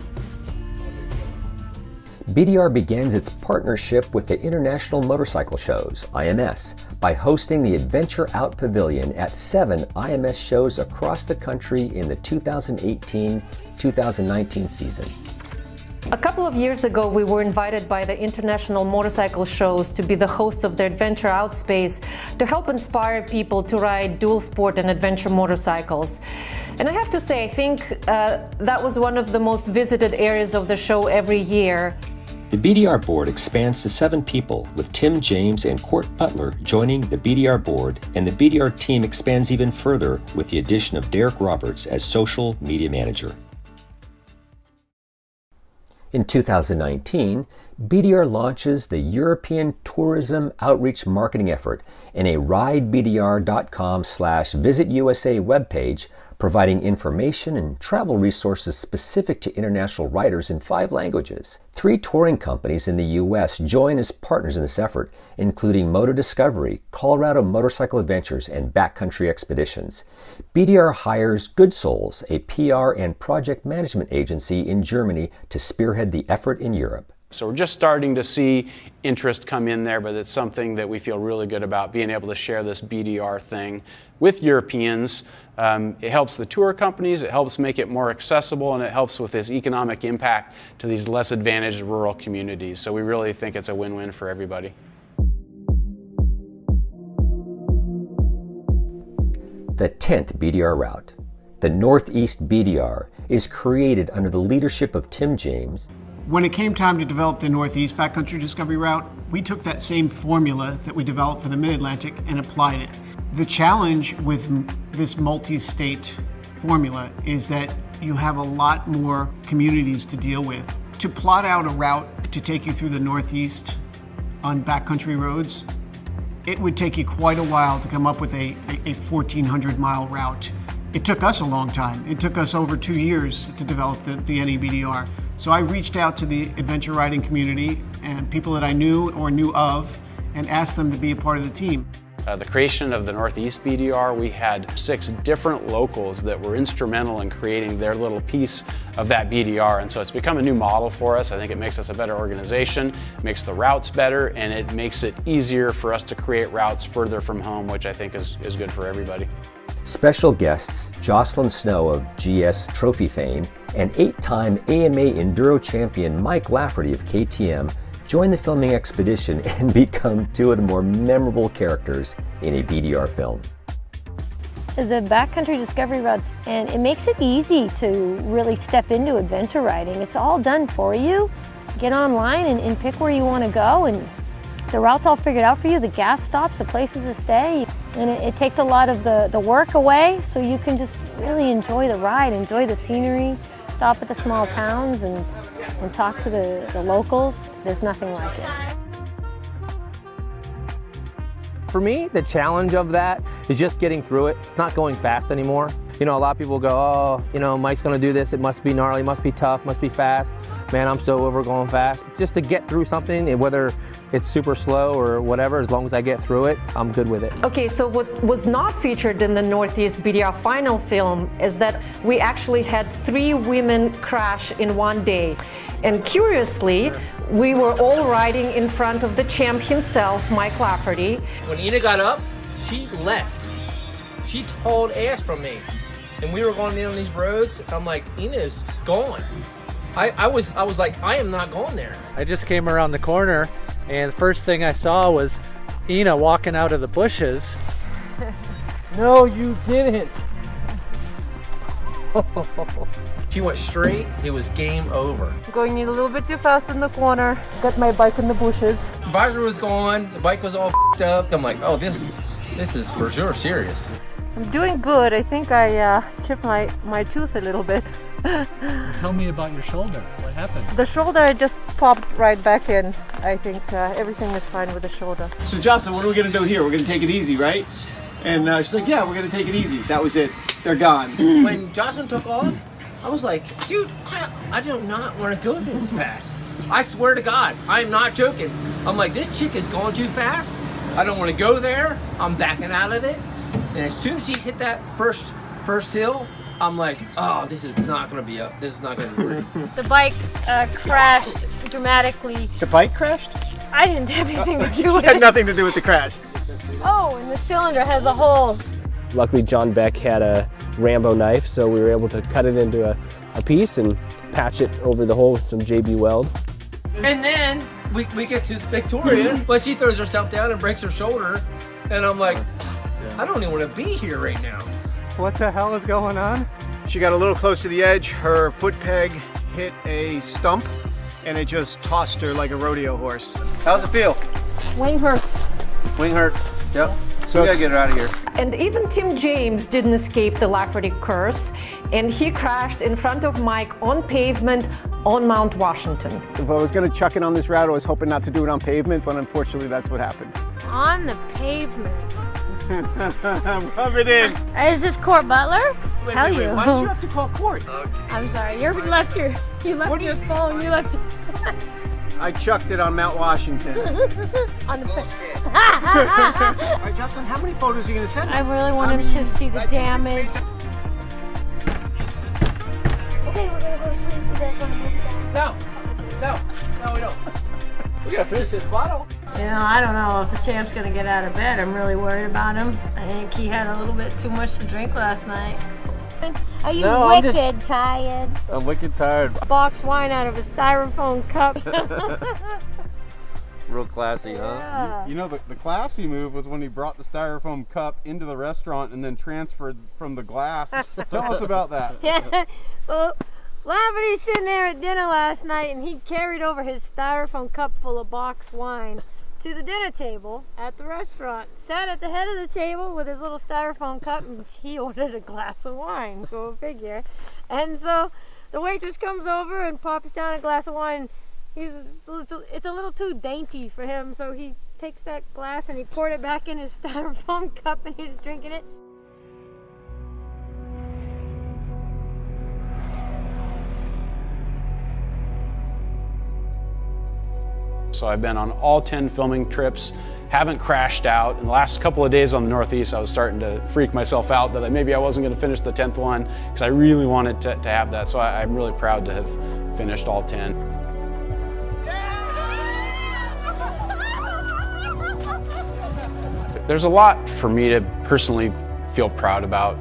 Speaker 3: BDR begins its partnership with the International Motorcycle Shows, IMS, by hosting the Adventure Out Pavilion at 7 IMS shows across the country in the 2018-2019 season.
Speaker 25: A couple of years ago, we were invited by the International Motorcycle Shows to be the host of the Adventure Out space to help inspire people to ride dual sport and adventure motorcycles. And I have to say, I think that was one of the most visited areas of the show every year.
Speaker 3: The BDR board expands to 7 people, with Tim James and Court Butler joining the BDR board, and the BDR team expands even further with the addition of Derek Roberts as social media manager. In 2019, BDR launches the European Tourism Outreach Marketing Effort in a ridebdr.com/visitusa webpage, providing information and travel resources specific to international riders in 5 languages. 3 touring companies in the U.S. join as partners in this effort, including Moto Discovery, Colorado Motorcycle Adventures, and Backcountry Expeditions. BDR hires Good Souls, a PR and project management agency in Germany, to spearhead the effort in Europe.
Speaker 1: So we're just starting to see interest come in there, but it's something that we feel really good about, being able to share this BDR thing with Europeans. It helps the tour companies, it helps make it more accessible, and it helps with this economic impact to these less advantaged rural communities. So we really think it's a win-win for everybody.
Speaker 3: The 10th BDR route, the Northeast BDR, is created under the leadership of Tim James.
Speaker 26: When it came time to develop the Northeast Backcountry Discovery Route, we took that same formula that we developed for the Mid-Atlantic and applied it. The challenge with this multi-state formula is that you have a lot more communities to deal with. To plot out a route to take you through the Northeast on backcountry roads, it would take you quite a while to come up with a 1,400-mile route. It took us a long time. It took us over 2 years to develop the NEBDR. So I reached out to the adventure riding community and people that I knew or knew of and asked them to be a part of the team.
Speaker 1: The creation of the Northeast BDR, we had 6 different locals that were instrumental in creating their little piece of that BDR, and so it's become a new model for us. I think it makes us a better organization, makes the routes better, and it makes it easier for us to create routes further from home, which I think is good for everybody.
Speaker 3: Special guests Jocelyn Snow of GS Trophy fame and 8-time AMA Enduro champion Mike Lafferty of KTM join the filming expedition and become 2 of the more memorable characters in a BDR film.
Speaker 9: The Backcountry Discovery Routes, and it makes it easy to really step into adventure riding. It's all done for you. Get online and pick where you want to go, and the route's all figured out for you, the gas stops, the places to stay, and it takes a lot of the work away, so you can just really enjoy the ride, enjoy the scenery, stop at the small towns and talk to the locals. There's nothing like it.
Speaker 14: For me, the challenge of that is just getting through it. It's not going fast anymore. You know, a lot of people go, oh, you know, Mike's gonna do this, it must be gnarly, must be tough, must be fast. Man, I'm so over going fast. Just to get through something, whether it's super slow or whatever, as long as I get through it, I'm good with it.
Speaker 25: Okay, so what was not featured in the Northeast BDR final film is that we actually had 3 women crash in one day. And curiously, we were all riding in front of the champ himself, Mike Lafferty.
Speaker 16: When Ina got up, she left. She hauled ass from me. And we were going down these roads, I'm like, Ina's gone. I was like, I am not going there.
Speaker 23: I just came around the corner, and the first thing I saw was Ina walking out of the bushes. No, you didn't.
Speaker 16: She went straight, it was game over.
Speaker 25: Going a little bit too fast in the corner. Got my bike in the bushes.
Speaker 16: Visor was gone, the bike was all f***ed up. I'm like, oh, this is for sure serious.
Speaker 25: I'm doing good. I think I chipped my tooth a little bit.
Speaker 7: Tell me about your shoulder. What happened?
Speaker 25: The shoulder just popped right back in. I think everything is fine with the shoulder.
Speaker 26: So Jocelyn, what are we gonna do here? We're gonna take it easy, right? And she's like, yeah, we're gonna take it easy. That was it. They're gone.
Speaker 16: When Jocelyn took off, I was like, dude, I do not want to go this fast. I swear to God, I'm not joking. I'm like, this chick is going too fast. I don't want to go there. I'm backing out of it. And as soon as she hit that first hill, I'm like, oh, this is not gonna be this is not gonna work.
Speaker 9: The bike crashed dramatically.
Speaker 26: The bike crashed?
Speaker 9: I didn't have anything to do with
Speaker 26: It had
Speaker 9: it.
Speaker 26: nothing to do with the crash.
Speaker 9: Oh, and the cylinder has a hole.
Speaker 17: Luckily, John Beck had a Rambo knife, so we were able to cut it into a piece and patch it over the hole with some JB Weld.
Speaker 16: And then we get to Victoria, but she throws herself down and breaks her shoulder. And I'm like, I don't even want to be here right now.
Speaker 23: What the hell is going on?
Speaker 26: She got a little close to the edge. Her foot peg hit a stump, and it just tossed her like a rodeo horse.
Speaker 16: How's it feel?
Speaker 9: Wing hurts.
Speaker 16: Wing hurt. Yep.
Speaker 26: So
Speaker 16: we gotta get her out of here.
Speaker 25: And even Tim James didn't escape the Lafferty curse, and he crashed in front of Mike on pavement on Mount Washington.
Speaker 26: If I was gonna chuck it on this route, I was hoping not to do it on pavement, but unfortunately that's what happened.
Speaker 9: On the pavement.
Speaker 26: Rub it in.
Speaker 9: Is this Court Butler? Tell you.
Speaker 26: Why did you have to call court?
Speaker 9: I'm sorry. You left your phone. You left.
Speaker 26: I chucked it on Mount Washington.
Speaker 9: On the.
Speaker 26: All right, Jocelyn, how many photos are you gonna send me?
Speaker 9: I really want him to see the damage. Okay, we're gonna go see if that's gonna move down.
Speaker 16: No, we don't. We gotta finish this bottle.
Speaker 9: You know, I don't know if the champ's gonna get out of bed. I'm really worried about him. I think he had a little bit too much to drink last night. Are you wicked tired?
Speaker 18: I'm wicked tired.
Speaker 9: Box wine out of a styrofoam cup.
Speaker 18: Real classy, huh?
Speaker 9: Yeah.
Speaker 11: You know, the classy move was when he brought the styrofoam cup into the restaurant and then transferred from the glass. Tell us about that.
Speaker 9: Yeah. So Lafferty's sitting there at dinner last night, and he carried over his styrofoam cup full of boxed wine to the dinner table at the restaurant. Sat at the head of the table with his little styrofoam cup, and he ordered a glass of wine. Go figure. And so the waitress comes over and pops down a glass of wine. It's a little too dainty for him, so he takes that glass and he poured it back in his styrofoam cup, and he's drinking it.
Speaker 1: So I've been on all 10 filming trips, haven't crashed out. In the last couple of days on the Northeast, I was starting to freak myself out that maybe I wasn't going to finish the 10th one, because I really wanted to have that. So I'm really proud to have finished all 10. There's a lot for me to personally feel proud about.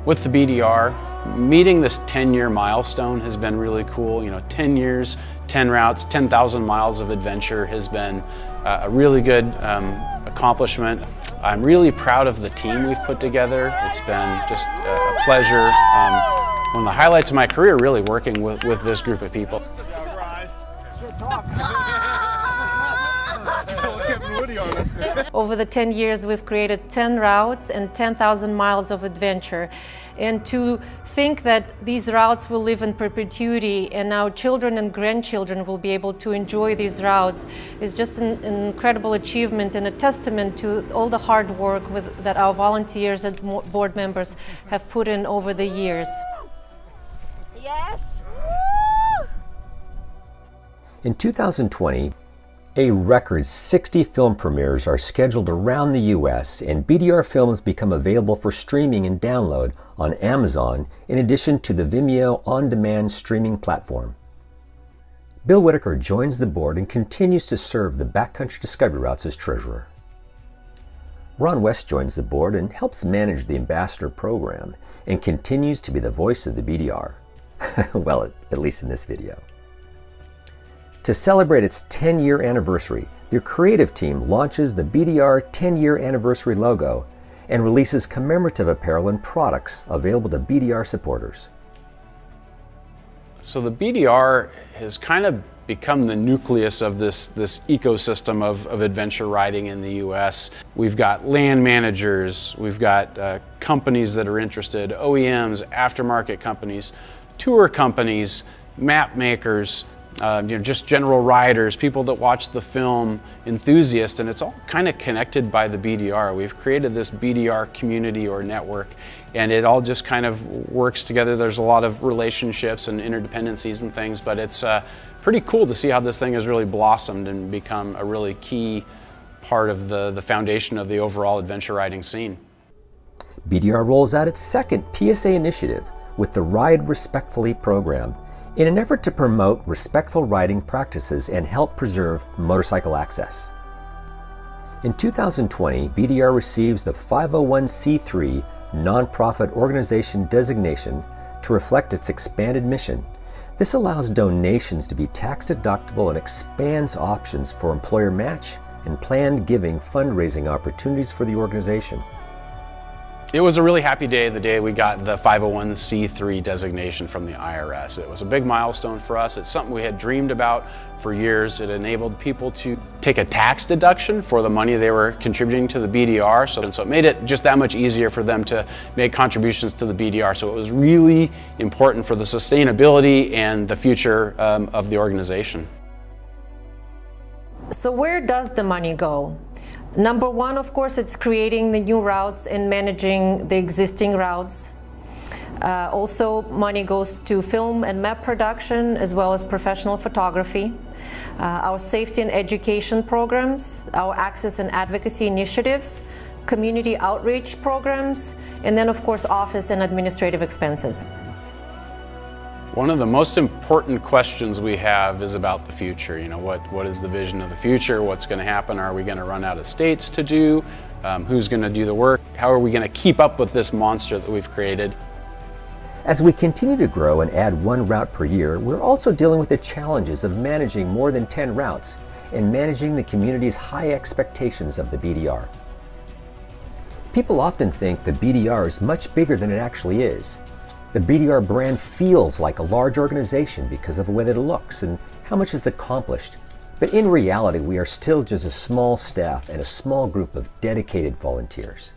Speaker 1: With the BDR, meeting this 10-year milestone has been really cool. You know, 10 years, 10 routes, 10,000 miles of adventure has been a really good accomplishment. I'm really proud of the team we've put together. It's been just a pleasure. One of the highlights of my career, really working with this group of people.
Speaker 25: Over the 10 years, we've created 10 routes and 10,000 miles of adventure. And to think that these routes will live in perpetuity and our children and grandchildren will be able to enjoy these routes is just an incredible achievement and a testament to all the hard work that our volunteers and board members have put in over the years.
Speaker 9: Yes!
Speaker 3: In 2020, a record 60 film premieres are scheduled around the U.S., and BDR films become available for streaming and download on Amazon, in addition to the Vimeo on-demand streaming platform. Bill Whitaker joins the board and continues to serve the Backcountry Discovery Routes as treasurer. Ron West joins the board and helps manage the ambassador program and continues to be the voice of the BDR. Well, at least in this video. To celebrate its 10-year anniversary, the creative team launches the BDR 10-year anniversary logo and releases commemorative apparel and products available to BDR supporters.
Speaker 1: So the BDR has kind of become the nucleus of this ecosystem of adventure riding in the US. We've got land managers, we've got companies that are interested, OEMs, aftermarket companies, tour companies, map makers, just general riders, people that watch the film, enthusiasts, and it's all kind of connected by the BDR. We've created this BDR community or network, and it all just kind of works together. There's a lot of relationships and interdependencies and things, but it's pretty cool to see how this thing has really blossomed and become a really key part of the foundation of the overall adventure riding scene.
Speaker 3: BDR rolls out its second PSA initiative with the Ride Respectfully program, in an effort to promote respectful riding practices and help preserve motorcycle access. In 2020, BDR receives the 501c3 nonprofit organization designation to reflect its expanded mission. This allows donations to be tax deductible and expands options for employer match and planned giving fundraising opportunities for the organization.
Speaker 1: It was a really happy day, the day we got the 501c3 designation from the IRS. It was a big milestone for us. It's something we had dreamed about for years. It enabled people to take a tax deduction for the money they were contributing to the BDR. So it made it just that much easier for them to make contributions to the BDR. So it was really important for the sustainability and the future of the organization.
Speaker 25: So where does the money go? Number one, of course, it's creating the new routes and managing the existing routes. Also, money goes to film and map production, as well as professional photography, our safety and education programs, our access and advocacy initiatives, community outreach programs, and then, of course, office and administrative expenses.
Speaker 1: One of the most important questions we have is about the future. You know, what is the vision of the future? What's going to happen? Are we going to run out of states to do? Who's going to do the work? How are we going to keep up with this monster that we've created?
Speaker 3: As we continue to grow and add one route per year, we're also dealing with the challenges of managing more than 10 routes and managing the community's high expectations of the BDR. People often think the BDR is much bigger than it actually is. The BDR brand feels like a large organization because of the way that it looks and how much is accomplished. But in reality, we are still just a small staff and a small group of dedicated volunteers.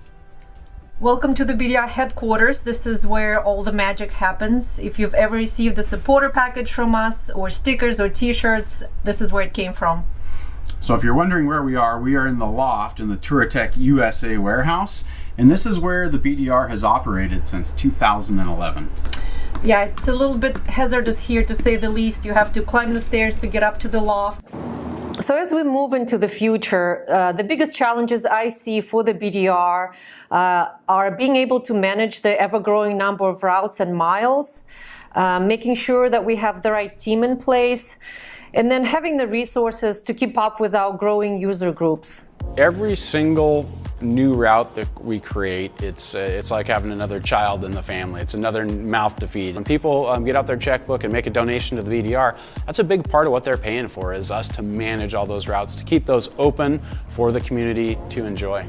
Speaker 25: Welcome to the BDR headquarters. This is where all the magic happens. If you've ever received a supporter package from us, or stickers or t-shirts, this is where it came from.
Speaker 2: So if you're wondering where we are in the loft in the Touratech USA warehouse, and this is where the BDR has operated since 2011.
Speaker 25: Yeah, it's a little bit hazardous here, to say the least. You have to climb the stairs to get up to the loft. So as we move into the future, the biggest challenges I see for the BDR are being able to manage the ever-growing number of routes and miles, making sure that we have the right team in place, and then having the resources to keep up with our growing user groups.
Speaker 1: Every single new route that we create, it's like having another child in the family. It's another mouth to feed. When people get out their checkbook and make a donation to the BDR, that's a big part of what they're paying for, is us to manage all those routes, to keep those open for the community to enjoy.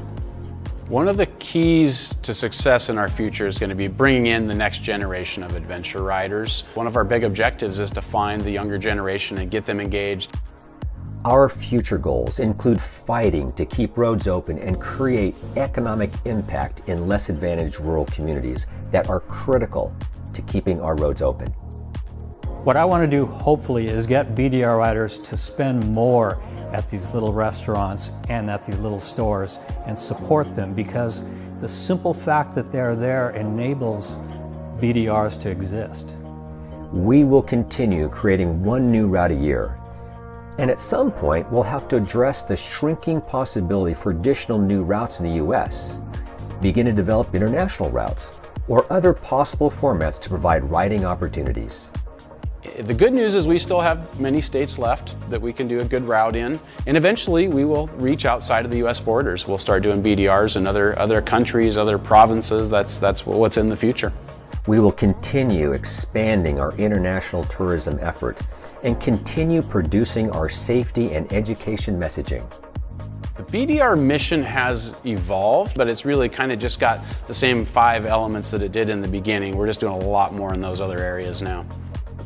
Speaker 1: One of the keys to success in our future is going to be bringing in the next generation of adventure riders. One of our big objectives is to find the younger generation and get them engaged.
Speaker 3: Our future goals include fighting to keep roads open and create economic impact in less advantaged rural communities that are critical to keeping our roads open.
Speaker 8: What I want to do, hopefully, is get BDR riders to spend more at these little restaurants and at these little stores and support them, because the simple fact that they're there enables BDRs to exist.
Speaker 3: We will continue creating one new route a year. And at some point, we'll have to address the shrinking possibility for additional new routes in the US, begin to develop international routes, or other possible formats to provide riding opportunities.
Speaker 1: The good news is we still have many states left that we can do a good route in, and eventually we will reach outside of the US borders. We'll start doing BDRs in other countries, other provinces. That's what's in the future.
Speaker 3: We will continue expanding our international tourism effort and continue producing our safety and education messaging.
Speaker 1: The BDR mission has evolved, but it's really kind of just got the same 5 elements that it did in the beginning. We're just doing a lot more in those other areas now.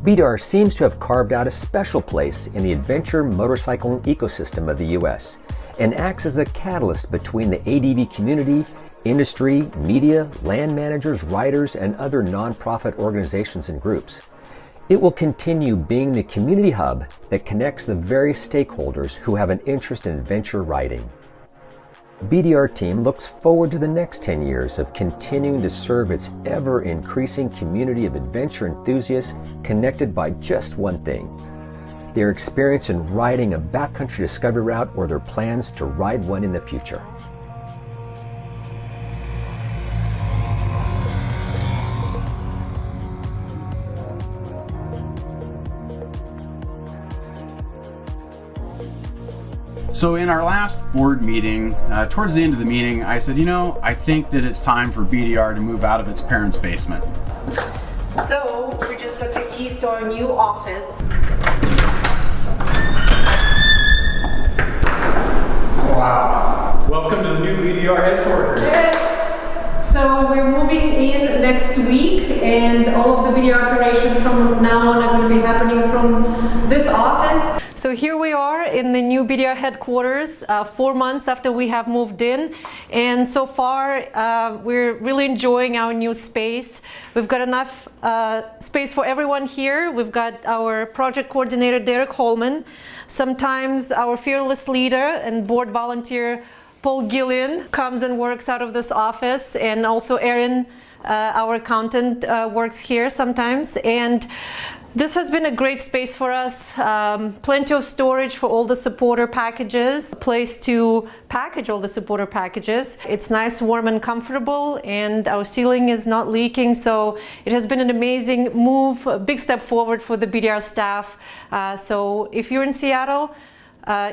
Speaker 3: BDR seems to have carved out a special place in the adventure motorcycle ecosystem of the U.S. and acts as a catalyst between the ADV community, industry, media, land managers, riders, and other nonprofit organizations and groups. It will continue being the community hub that connects the various stakeholders who have an interest in adventure riding. BDR team looks forward to the next 10 years of continuing to serve its ever-increasing community of adventure enthusiasts connected by just one thing: their experience in riding a backcountry discovery route or their plans to ride one in the future.
Speaker 2: So in our last board meeting, towards the end of the meeting, I said, I think that it's time for BDR to move out of its parents' basement.
Speaker 25: So we just got the keys to our new office.
Speaker 1: Wow. Welcome to the new BDR headquarters.
Speaker 25: Yes. So we're moving in next week, and all of the BDR operations from now on are going to be happening from this office. So here we are in the new BDR headquarters, 4 months after we have moved in, and so far we're really enjoying our new space. We've got enough space for everyone here. We've got our project coordinator, Derek Holman, sometimes our fearless leader and board volunteer, Paul Gillian, comes and works out of this office, and also Erin, our accountant, works here sometimes. And this has been a great space for us. Plenty of storage for all the supporter packages, a place to package all the supporter packages. It's nice, warm, and comfortable, and our ceiling is not leaking. So it has been an amazing move, a big step forward for the BDR staff. So if you're in Seattle,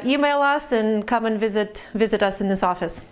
Speaker 25: email us and come and visit us in this office.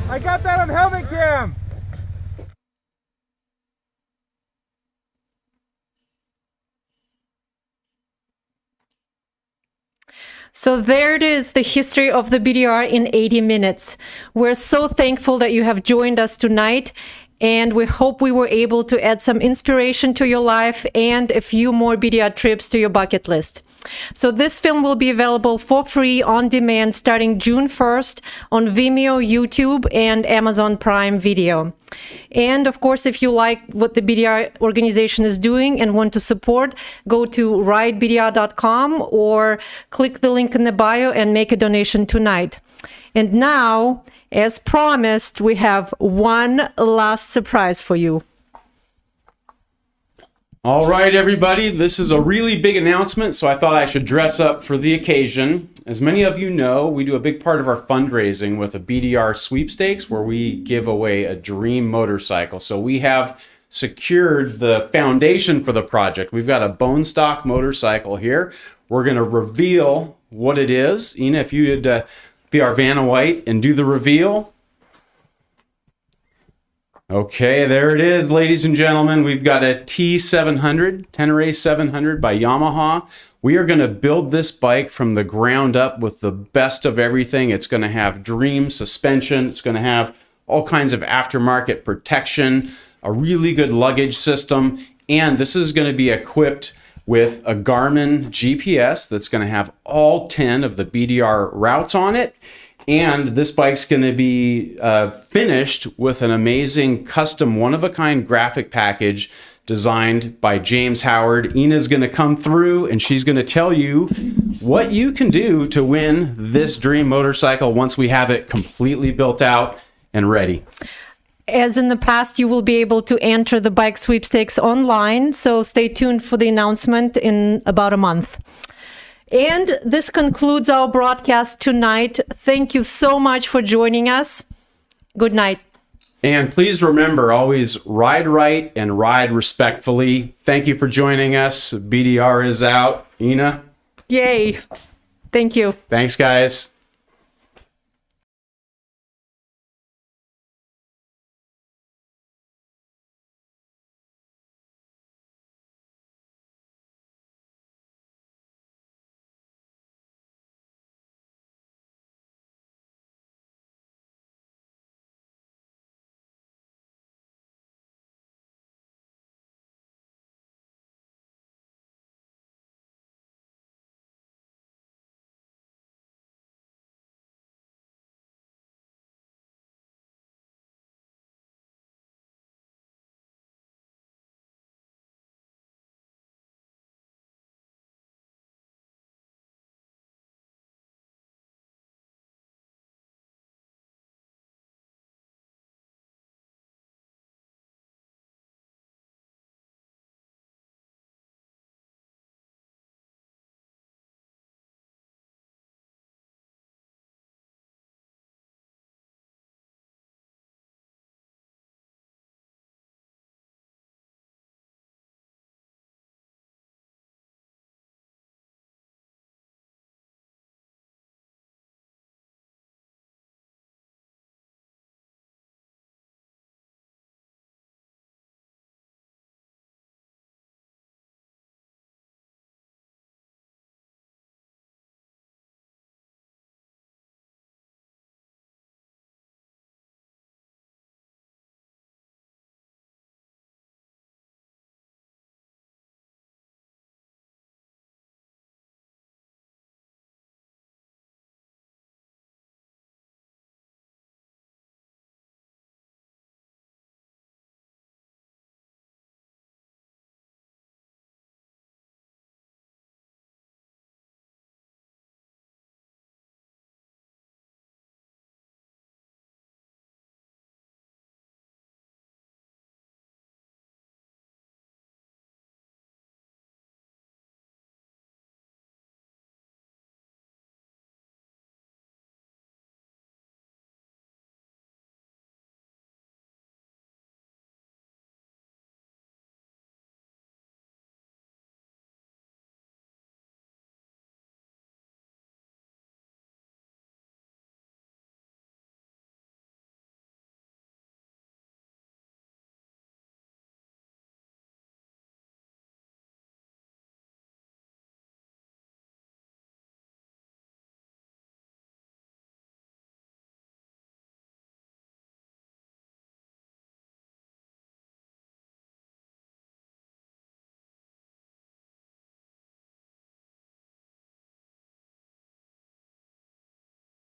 Speaker 11: I got that on helmet cam!
Speaker 25: So there it is, the history of the BDR in 80 minutes. We're so thankful that you have joined us tonight, and we hope we were able to add some inspiration to your life and a few more BDR trips to your bucket list. So this film will be available for free on demand starting June 1st on Vimeo, YouTube, and Amazon Prime Video. And of course, if you like what the BDR organization is doing and want to support, go to ridebdr.com or click the link in the bio and make a donation tonight. And now, as promised, we have one last surprise for you.
Speaker 2: All right, everybody, this is a really big announcement, so I thought I should dress up for the occasion. As many of you know, we do a big part of our fundraising with a BDR sweepstakes where we give away a dream motorcycle. So we have secured the foundation for the project. We've got a bone stock motorcycle here. We're going to reveal what it is. Ina, if you would be our Vanna White and do the reveal. Okay, there it is, ladies and gentlemen. We've got a T700, Tenere 700 by Yamaha. We are going to build this bike from the ground up with the best of everything. It's going to have Dream suspension. It's going to have all kinds of aftermarket protection, a really good luggage system, and this is going to be equipped with a Garmin GPS that's going to have all 10 of the BDR routes on it. And this bike's going to be finished with an amazing custom one-of-a-kind graphic package designed by James Howard. Ina's going to come through and she's going to tell you what you can do to win this dream motorcycle once we have it completely built out and ready.
Speaker 25: As in the past, you will be able to enter the bike sweepstakes online, so stay tuned for the announcement in about a month. And this concludes our broadcast tonight. Thank you so much for joining us. Good night.
Speaker 2: And please remember, always ride right and ride respectfully. Thank you for joining us. BDR is out. Ina?
Speaker 25: Yay. Thank you.
Speaker 2: Thanks, guys.